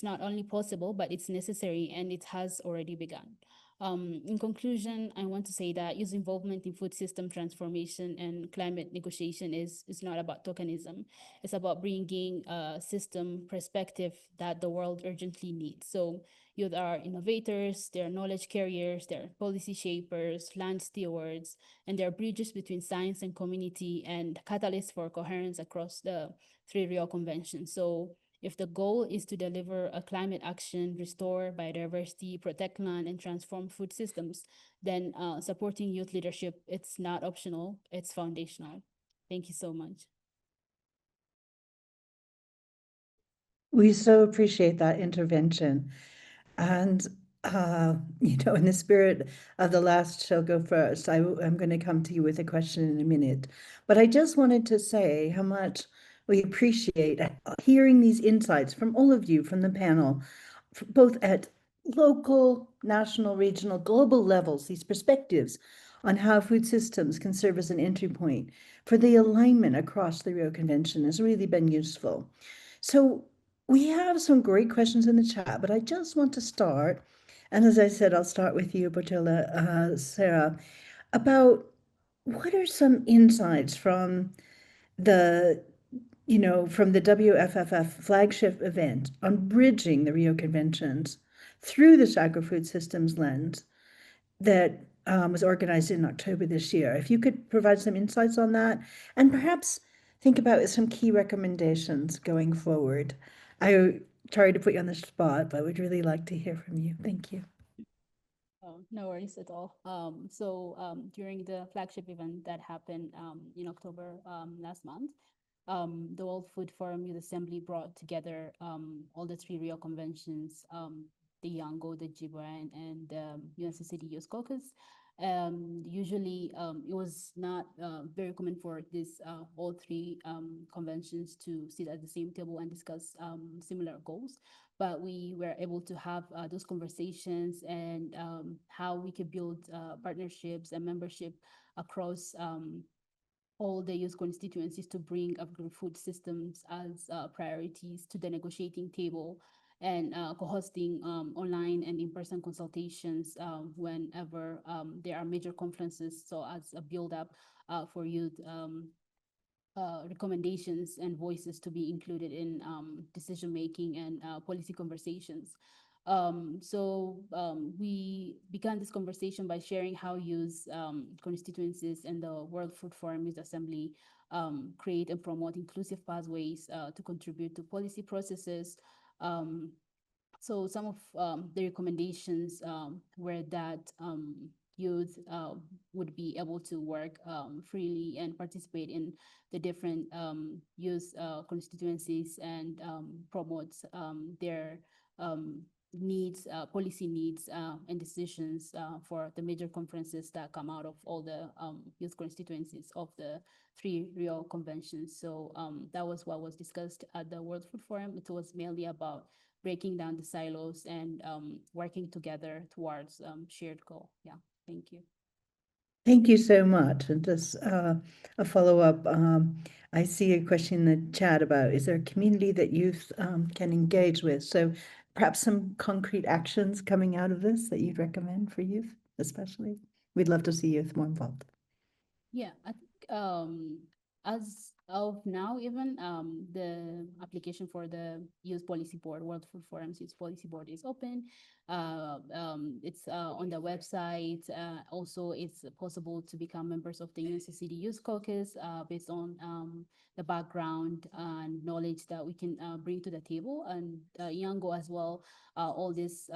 not only possible, but it's necessary, and it has already begun. In conclusion, I want to say that youth involvement in food system transformation and climate negotiation is not about tokenism. It's about bringing a system perspective that the world urgently needs. So youth are innovators, they're knowledge carriers, they're policy shapers, land stewards, and they're bridges between science and community, and catalysts for coherence across the three Rio Conventions. So if the goal is to deliver a climate action, restore biodiversity, protect land, and transform food systems, then supporting youth leadership, it's not optional, it's foundational. Thank you so much. We so appreciate that intervention. And, in the spirit of the last shall go first, I'm going to come to you with a question in a minute. But I just wanted to say how much we appreciate hearing these insights from all of you from the panel, both at local, national, regional, global levels, these perspectives on how food systems can serve as an entry point for the alignment across the Rio Convention has really been useful. So we have some great questions in the chat, but I just want to start, and as I said, I'll start with you, Bertilla, Sarah, about what are some insights from from the WFFF flagship event on bridging the Rio Conventions through this agri-food systems lens that was organized in October this year. If you could provide some insights on that, and perhaps think about some key recommendations going forward. I sorry to put you on the spot, but would really like to hear from you. Thank you. Oh, no worries at all. During the flagship event that happened in October last month, the World Food Forum Youth Assembly brought together all the 3 Rio Conventions, the Yango, the Gibran, and UNCCD Youth Caucus. Usually, it was not very common for this all 3 conventions to sit at the same table and discuss similar goals. But we were able to have those conversations and how we could build partnerships and membership across all the youth constituencies to bring agri-food systems as priorities to the negotiating table, and co-hosting online and in-person consultations whenever there are major conferences, so as a build-up for youth recommendations and voices to be included in decision-making and policy conversations. We began this conversation by sharing how youth constituencies and the World Food Forum Youth Assembly create and promote inclusive pathways to contribute to policy processes. So some of the recommendations were that youth would be able to work freely and participate in the different youth constituencies and promote their needs, policy needs and decisions for the major conferences that come out of all the youth constituencies of the 3 Rio Conventions. So that was what was discussed at the World Food Forum. It was mainly about breaking down the silos and working together towards shared goal. Yeah, thank you. Thank you so much. And just a follow-up, I see a question in the chat about, is there a community that youth can engage with? So perhaps some concrete actions coming out of this that you'd recommend for youth, especially? We'd love to see youth more involved. Yeah, I think as of now, even the application for the Youth Policy Board, World Food Forum's Youth Policy Board is open. It's on the website. Also, it's possible to become members of the UNCCD Youth Caucus based on the background and knowledge that we can bring to the table. And Yango as well, all these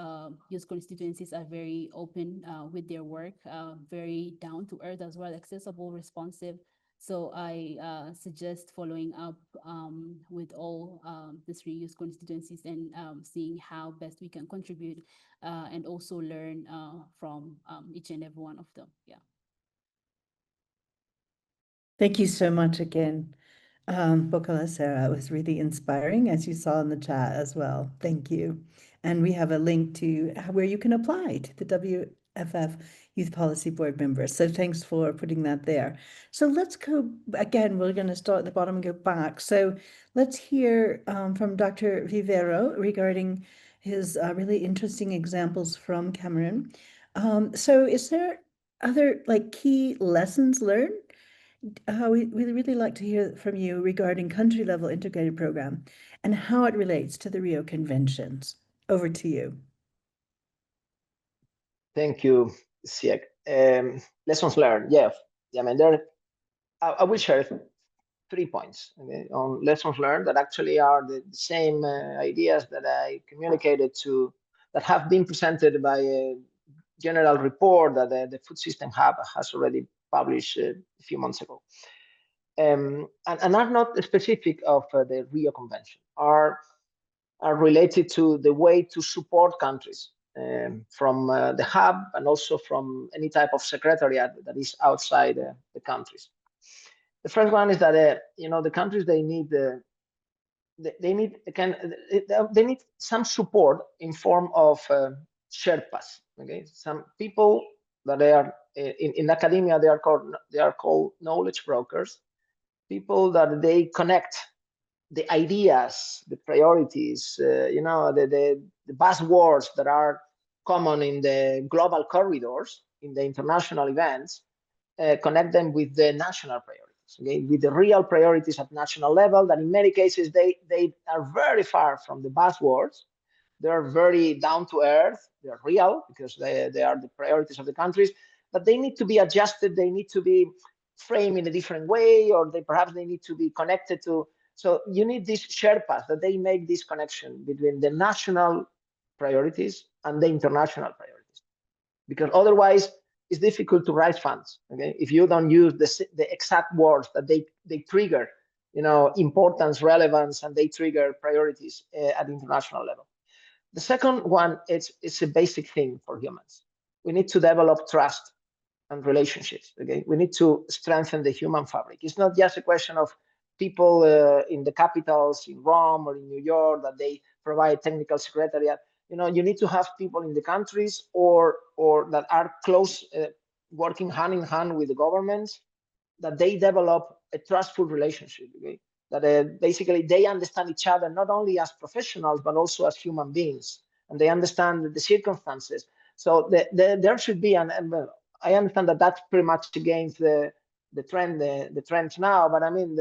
youth constituencies are very open with their work, very down to earth as well, accessible, responsive. So I suggest following up with all the 3 youth constituencies and seeing how best we can contribute and also learn from each and every one of them. Yeah. Thank you so much again, Bukola Sarah. It was really inspiring, as you saw in the chat as well. Thank you. And we have a link to where you can apply to the WFF Youth Policy Board members. So thanks for putting that there. So let's go again. We're going to start at the bottom and go back. So let's hear from Dr. Vivero regarding his really interesting examples from Cameroon. So is there other key lessons learned? We'd really like to hear from you regarding country level integrated program and how it relates to the Rio Conventions. Over to you. Thank you, Sieg. Lessons learned. Yeah, I mean, I will share 3 points on lessons learned that actually are the same ideas that I communicated that have been presented by a general report that the Food System Hub has already published a few months ago. And are not specific of the Rio Convention, are related to the way to support countries from the hub and also from any type of secretariat that is outside the countries. The first one is that the countries they need some support in form of Sherpas. Okay, some people that they are in academia they are called knowledge brokers. People that they connect the ideas, the priorities, the buzzwords that are common in the global corridors, in the international events, connect them with the national priorities. governments, okay, with the real priorities at national level, that in many cases they are very far from the buzzwords. They are very down to earth. They're real because they are the priorities of the countries, but they need to be adjusted. They need to be framed in a different way, or perhaps they need to be connected to. So you need these Sherpas that they make this connection between the national priorities and the international priorities, because otherwise it's difficult to raise funds. Okay, if you don't use the exact words that they trigger, importance, relevance, and they trigger priorities at the international level. The second one, it's a basic thing for humans. We need to develop trust and relationships. Okay, we need to strengthen the human fabric. It's not just a question of people in the capitals, in Rome or in New York, that they provide technical secretariat. You need to have people in the countries or that are close, working hand in hand with the governments, that they develop a trustful relationship. Okay, that basically they understand each other not only as professionals but also as human beings, and they understand the circumstances. So there should be I understand that that's pretty much against the trends now, but I mean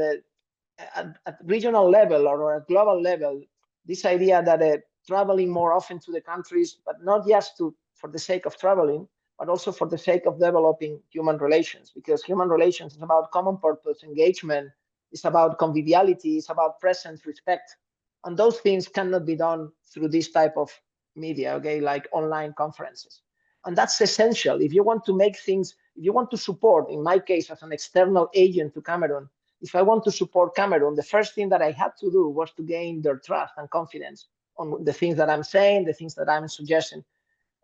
at regional level or at global level, this idea that traveling more often to the countries, but not just for the sake of traveling, but also for the sake of developing human relations, because human relations is about common purpose, engagement, it's about conviviality, it's about presence, respect, and those things cannot be done through this type of media, okay, like online conferences. And that's essential. If you want to make things, if you want to support, in my case, as an external agent to Cameroon, if I want to support Cameroon, the first thing that I had to do was to gain their trust and confidence on the things that I'm saying, the things that I'm suggesting,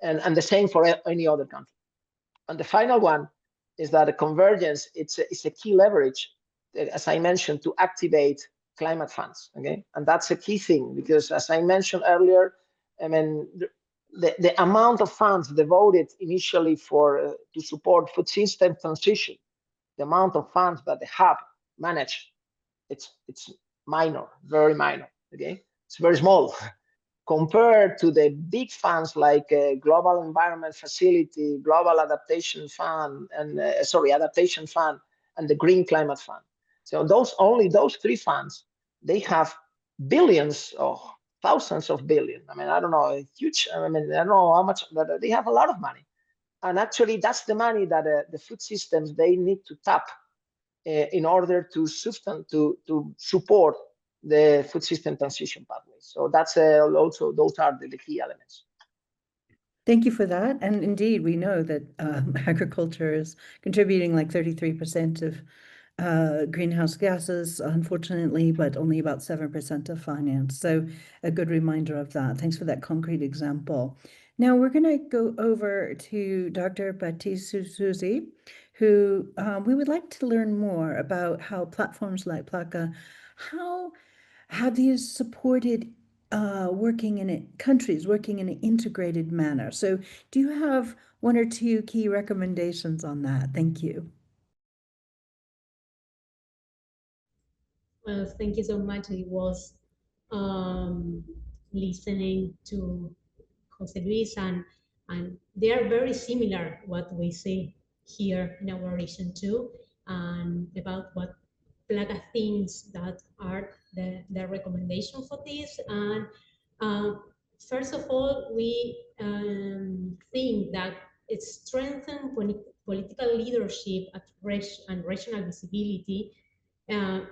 and the same for any other country. And the final one is that a convergence, it's a key leverage, as I mentioned, to activate climate funds, okay? And that's a key thing, because as I mentioned earlier, I mean, the amount of funds devoted initially to support food system transition, the amount of funds that the hub manage, it's minor, very minor, okay? It's very small compared to the big funds like Global Environment Facility, Global Adaptation Fund, and Adaptation Fund, and the Green Climate Fund. So only those three funds, they have billions or thousands of billions. I mean, I don't know, huge. I mean, I don't know how much, but they have a lot of money. And actually, that's the money that the food systems they need to tap in order to support the food system transition pathways. So that's also, those are the key elements. Thank you for that. And indeed, we know that agriculture is contributing like 33% of greenhouse gases, unfortunately, but only about 7% of finance. So a good reminder of that. Thanks for that concrete example. Now we're going to go over to Dr. Baptiste Suzuzi, who we would like to learn more about how platforms like Plaka, how have these supported countries working in an integrated manner. So do you have one or two key recommendations on that? Thank you. Well, thank you so much. It was listening to Jose Luis, and they are very similar what we see here in our region too, and about what Plaga thinks that are the recommendation for this. And first of all, we think that it strengthens political leadership at and regional visibility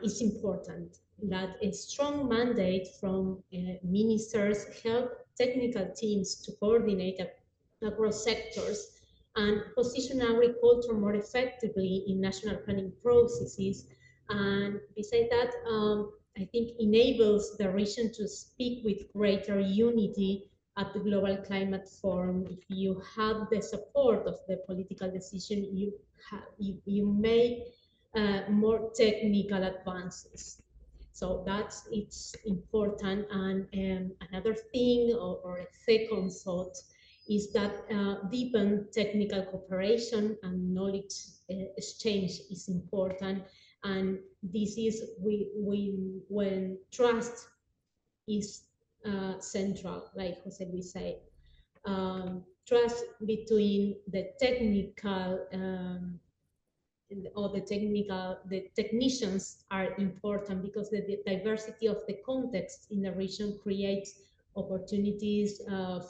is important. That a strong mandate from ministers help technical teams to coordinate across sectors and position agriculture more effectively in national planning processes. And besides that, I think enables the region to speak with greater unity at the Global Climate Forum. If you have the support of the political decision, you make more technical advances. So it's important. And another thing, or a second thought, is that deepen technical cooperation and knowledge exchange is important. And this is when trust is central, like Jose Luis said. Trust between the technical or the technicians are important, because the diversity of the context in the region creates opportunities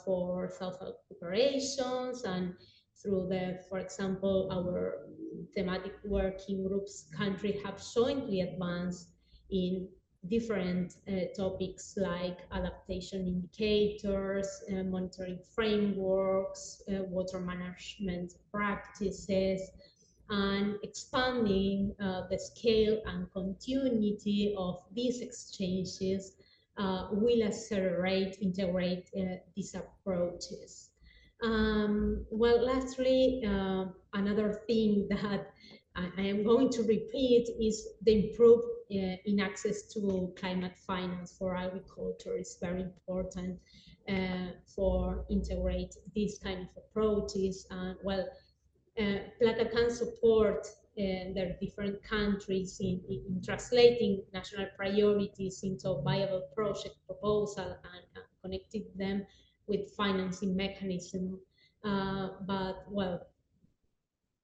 for self-help operations, and through for example, our thematic working groups country have jointly advanced in different topics like adaptation indicators, monitoring frameworks, water management practices, and expanding the scale and continuity of these exchanges will integrate these approaches. Well, lastly, another thing that I am going to repeat is the improve in access to climate finance for agriculture is very important for integrate these kind of approaches. And well, Plata can support their different countries in translating national priorities into a viable project proposal and connecting them with financing mechanism. But well,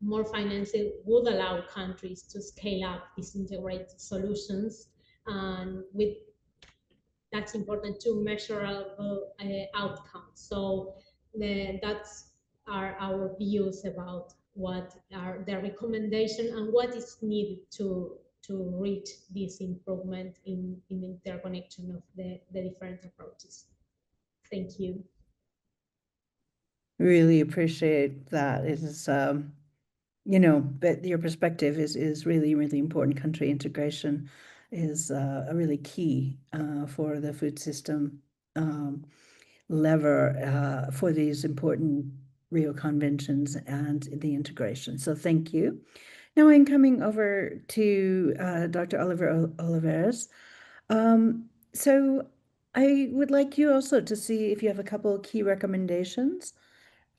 more financing would allow countries to scale up these integrated solutions, and with that's important to measurable outcomes. So that's are our views about what are the recommendations and what is needed to reach this improvement in interconnection of the different approaches. Thank you. Really appreciate that. It is, you know, but your perspective is really, really important. Country integration is a really key for the food system lever for these important Rio Conventions and the integration. So thank you. Now I'm coming over to Dr. Oliver Oliveras. So I would like you also to see if you have a couple of key recommendations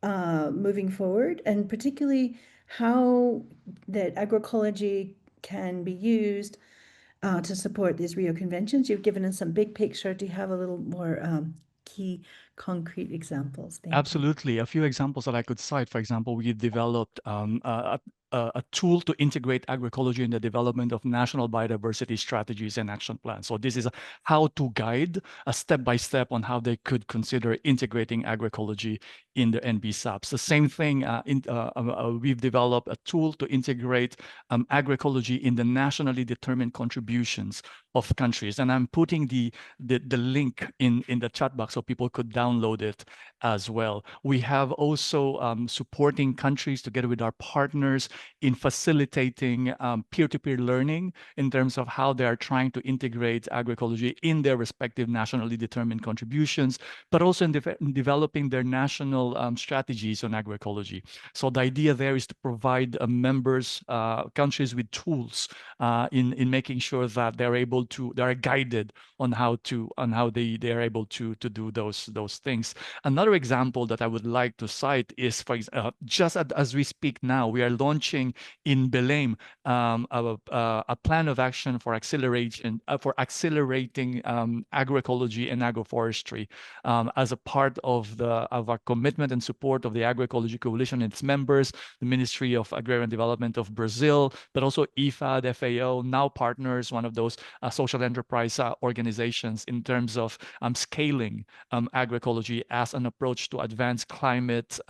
moving forward, and particularly how that agroecology can be used to support these Rio Conventions. You've given us some big picture. Do you have a little more key concrete examples? Thank you. Absolutely. A few examples that I could cite. For example, we developed a tool to integrate agroecology in the development of national biodiversity strategies and action plans. So this is a how-to guide, a step-by-step on how they could consider integrating agroecology in the NBSAPs. The same thing, we've developed a tool to integrate agroecology in the nationally determined contributions of countries. And I'm putting the link in the chat box so people could download it as well. We have also supporting countries together with our partners in facilitating peer-to-peer learning in terms of how they are trying to integrate agroecology in their respective nationally determined contributions, but also in developing their national strategies on agroecology. So the idea there is to provide members, countries with tools in making sure that they are guided on how they are able to do those things. Another example that I would like to cite is, for just as we speak now, we are launching in Belém a plan of action for accelerating agroecology and agroforestry as a part of our commitment and support of the Agroecology Coalition and its members, the Ministry of Agrarian Development of Brazil, but also IFAD, FAO, now partners, one of those social enterprise organizations in terms of scaling agroecology as an approach to advance climate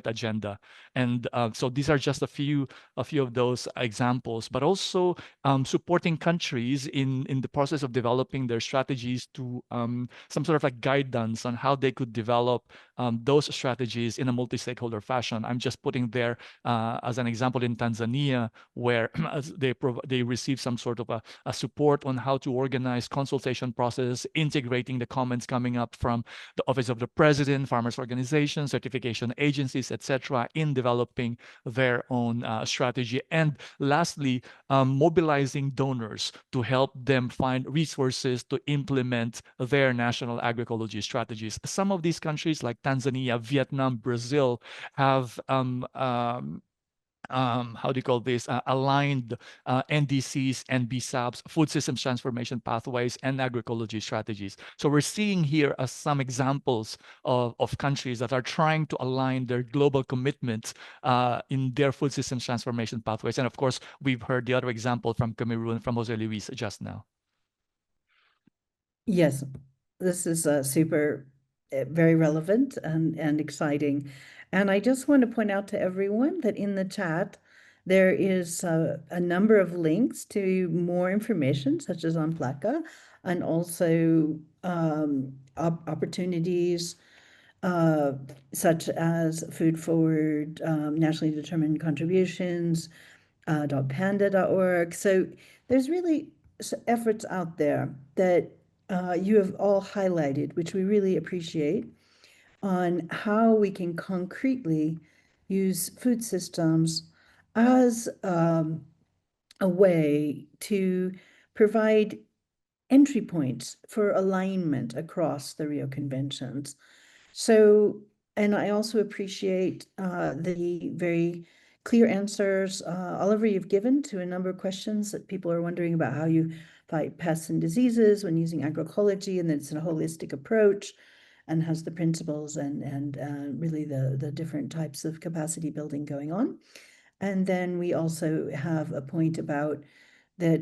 agenda. And so these are just a few of those examples, but also supporting countries in the process of developing their strategies to some sort of like guidance on how they could develop those strategies in a multi-stakeholder fashion. I'm just putting there as an example in Tanzania, where they receive some sort of a support on how to organize consultation process, integrating the comments coming up from the Office of the President, farmers organizations, certification agencies, etc., in developing their own strategy. And lastly, mobilizing donors to help them find resources to implement their national agroecology strategies. Some of these countries like Tanzania, Vietnam, Brazil have how do you call this, aligned NDCs and BSAPs, food systems transformation pathways, and agroecology strategies. So we're seeing here some examples of countries that are trying to align their global commitments in their food systems transformation pathways. And of course, we've heard the other example from Cameroon, from Jose Luis just now. Yes, this is super, very relevant and exciting. And I just want to point out to everyone that in the chat, there is a number of links to more information, such as on PLACA, and also opportunities such as Food Forward, nationally determined contributions, .panda.org. So there's really efforts out there that you have all highlighted, which we really appreciate, on how we can concretely use food systems as a way to provide entry points for alignment across the Rio Conventions. So, and I also appreciate the very clear answers, Oliver, you've given to a number of questions that people are wondering about how you fight pests and diseases when using agroecology, and that it's a holistic approach and has the principles and really the different types of capacity building going on. And then we also have a point about that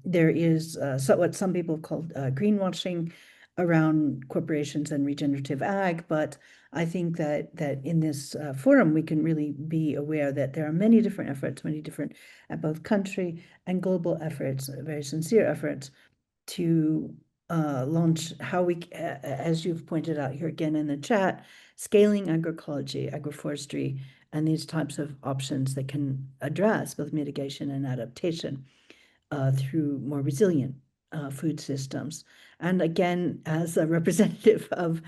there is what some people have called greenwashing around corporations and regenerative ag, but I think that in this forum we can really be aware that there are many different efforts, many different at both country and global efforts, very sincere efforts to launch how we, as you've pointed out here again in the chat, scaling agroecology, agroforestry, and these types of options that can address both mitigation and adaptation through more resilient food systems. And again, as a representative of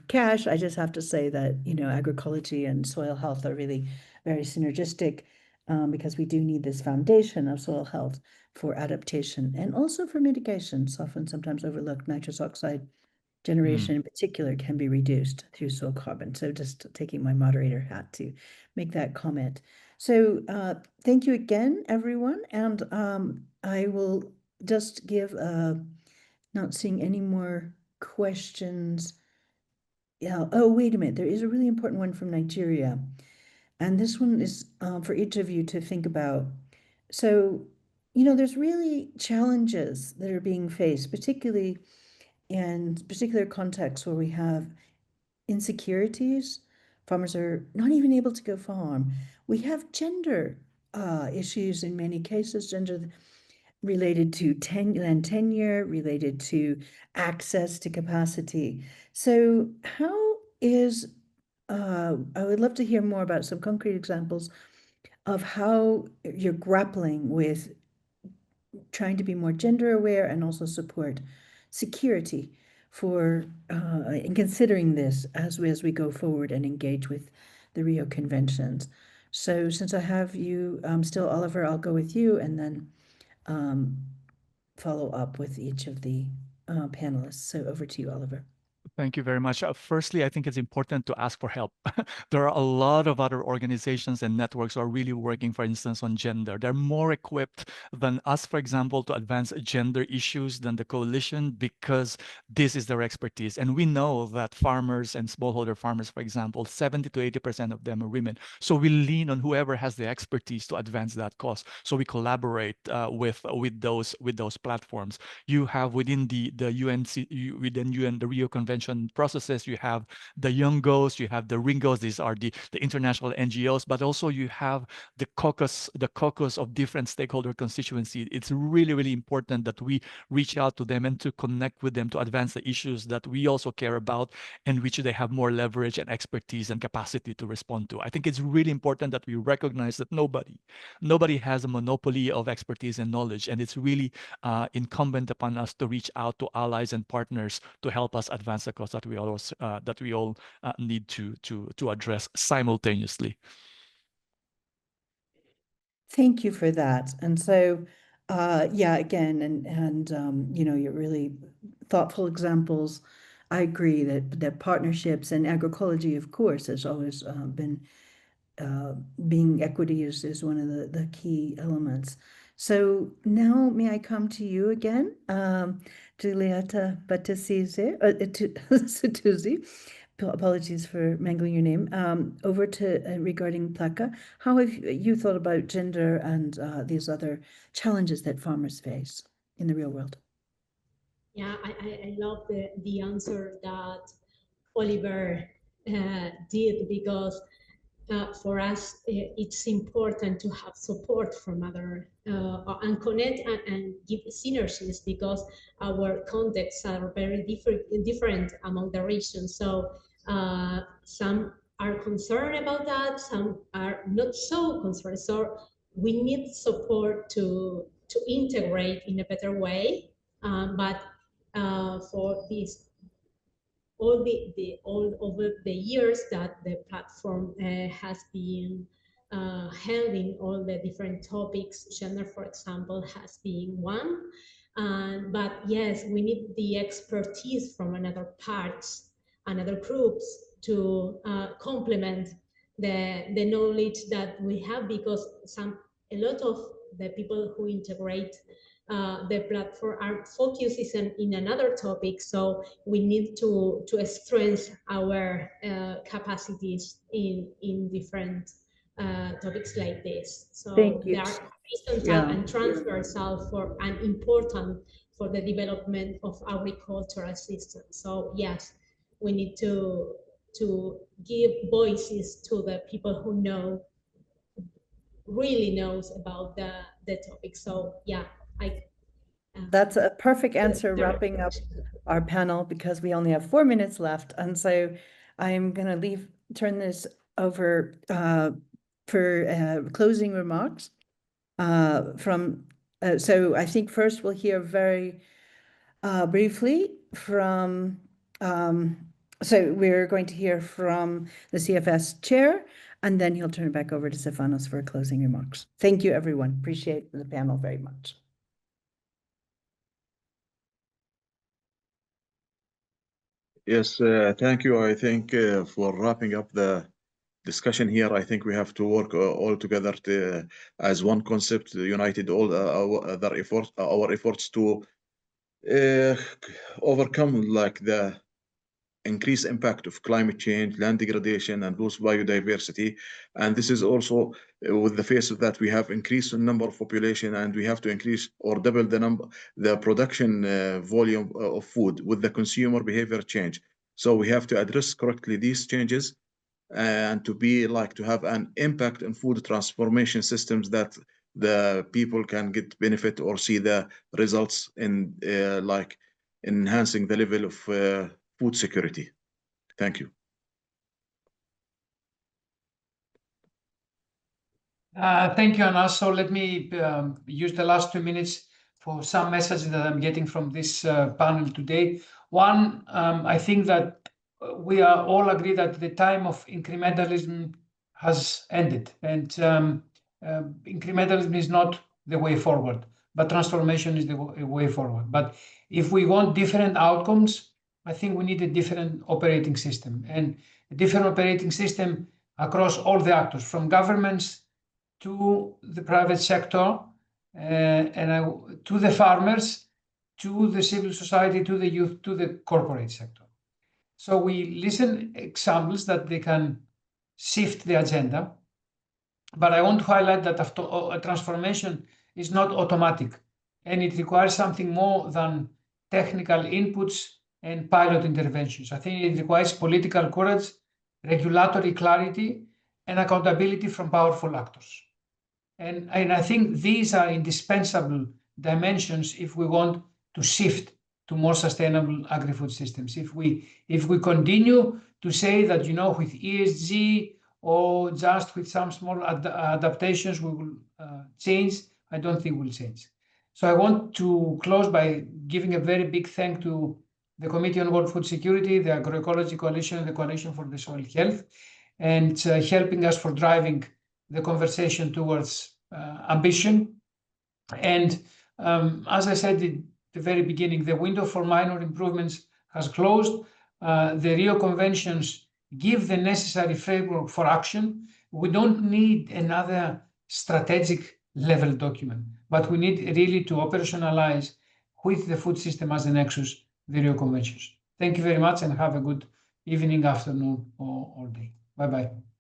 CASH, I just have to say that, you know, agroecology and soil health are really very synergistic because we do need this foundation of soil health for adaptation and also for mitigation. Often sometimes overlooked nitrous oxide generation in particular can be reduced through soil carbon. So just taking my moderator hat to make that comment. So thank you again, everyone. And I will just give, not seeing any more questions. Yeah. Oh, wait a minute. There is a really important one from Nigeria. And this one is for each of you to think about. So, you know, there's really challenges that are being faced, particularly in particular contexts where we have insecurities. Farmers are not even able to go farm. We have gender issues in many cases, gender related to land tenure, related to access to capacity. So how is, I would love to hear more about some concrete examples of how you're grappling with trying to be more gender aware and also support security for in considering this as we go forward and engage with the Rio Conventions. So since I have you still, Oliver, I'll go with you and then follow up with each of the panelists. So over to you, Oliver. Thank you very much. Firstly, I think it's important to ask for help. There are a lot of other organizations and networks who are really working, for instance, on gender. They're more equipped than us, for example, to advance gender issues than the coalition because this is their expertise. And we know that farmers and smallholder farmers, for example, 70 to 80% of them are women. So we lean on whoever has the expertise to advance that cause. So we collaborate with those platforms. You have within the within UN, the Rio Convention processes, you have the Youngos, you have the Ringos, these are the international NGOs, but also you have the caucus of different stakeholder constituency. It's really, really important that we reach out to them and to connect with them to advance the issues that we also care about and which they have more leverage and expertise and capacity to respond to. I think it's really important that we recognize that nobody has a monopoly of expertise and knowledge, and it's really incumbent upon us to reach out to allies and partners to help us advance the cause that we all need to address simultaneously. Thank you for that. And so, yeah, again, and you know, you're really thoughtful examples. I agree that partnerships and agroecology, of course, has always been being equity is one of the key elements. So now may I come to you again, Giulietta Satuzzi. Apologies for mangling your name. Over to regarding PLACA. How have you thought about gender and these other challenges that farmers face in the real world? Yeah, I love the answer that Oliver did, because for us, it's important to have support from other and connect and give synergies, because our contexts are very different among the regions. So some are concerned about that, some are not so concerned. So we need support to integrate in a better way. But for this, all over the years that the platform has been handling all the different topics, gender, for example, has been one. But yes, we need the expertise from another parts and other groups to complement the knowledge that we have, because a lot of the people who integrate the platform are focused in another topic. So we need to strengthen our capacities in different topics like this. So Thank you. they are horizontal and transversal for and important for the development of agricultural systems. So yes, we need to give voices to the people who really knows about the topic. So yeah, that's a perfect answer, wrapping up our panel, because we only have 4 minutes left. And so I'm going to turn this over for closing remarks from, so I think first we'll hear very briefly from, so we're going to hear from the CFS chair, and then he'll turn it back over to Stefanos for closing remarks. Thank you, everyone. Appreciate the panel very much. Yes, thank you. I think for wrapping up the discussion here, I think we have to work all together to, as one concept, united all our efforts to overcome like the increased impact of climate change, land degradation, and lose biodiversity. And this is also with the face of that we have increased the number of population, and we have to increase or double the production volume of food with the consumer behavior change. So we have to address correctly these changes and to have an impact on food transformation systems that the people can get benefit or see the results in like enhancing the level of food security. Thank you. Thank you, Anna. So let me use the last 2 minutes for some messages that I'm getting from this panel today. One, I think that we are all agree that the time of incrementalism has ended, and incrementalism is not the way forward, but transformation is the way forward. But if we want different outcomes, I think we need a different operating system, and a different operating system across all the actors, from governments to the private sector, to the farmers, to the civil society, to the youth, to the corporate sector. So we listen examples that they can shift the agenda, but I want to highlight that a transformation is not automatic, and it requires something more than technical inputs and pilot interventions. I think it requires political courage, regulatory clarity, and accountability from powerful actors. And I think these are indispensable dimensions if we want to shift to more sustainable agri-food systems. If we continue to say that, with ESG or just with some small adaptations we will change, I don't think we'll change. So I want to close by giving a very big thank to the Committee on World Food Security, the Agroecology Coalition, and the Coalition for the Soil Health, and helping us for driving the conversation towards ambition. And as I said at the very beginning, the window for minor improvements has closed. The Rio Conventions give the necessary framework for action. We don't need another strategic level document, but we need really to operationalize with the food system as a nexus the Rio Conventions. Thank you very much and have a good evening, afternoon, or day. Bye-bye.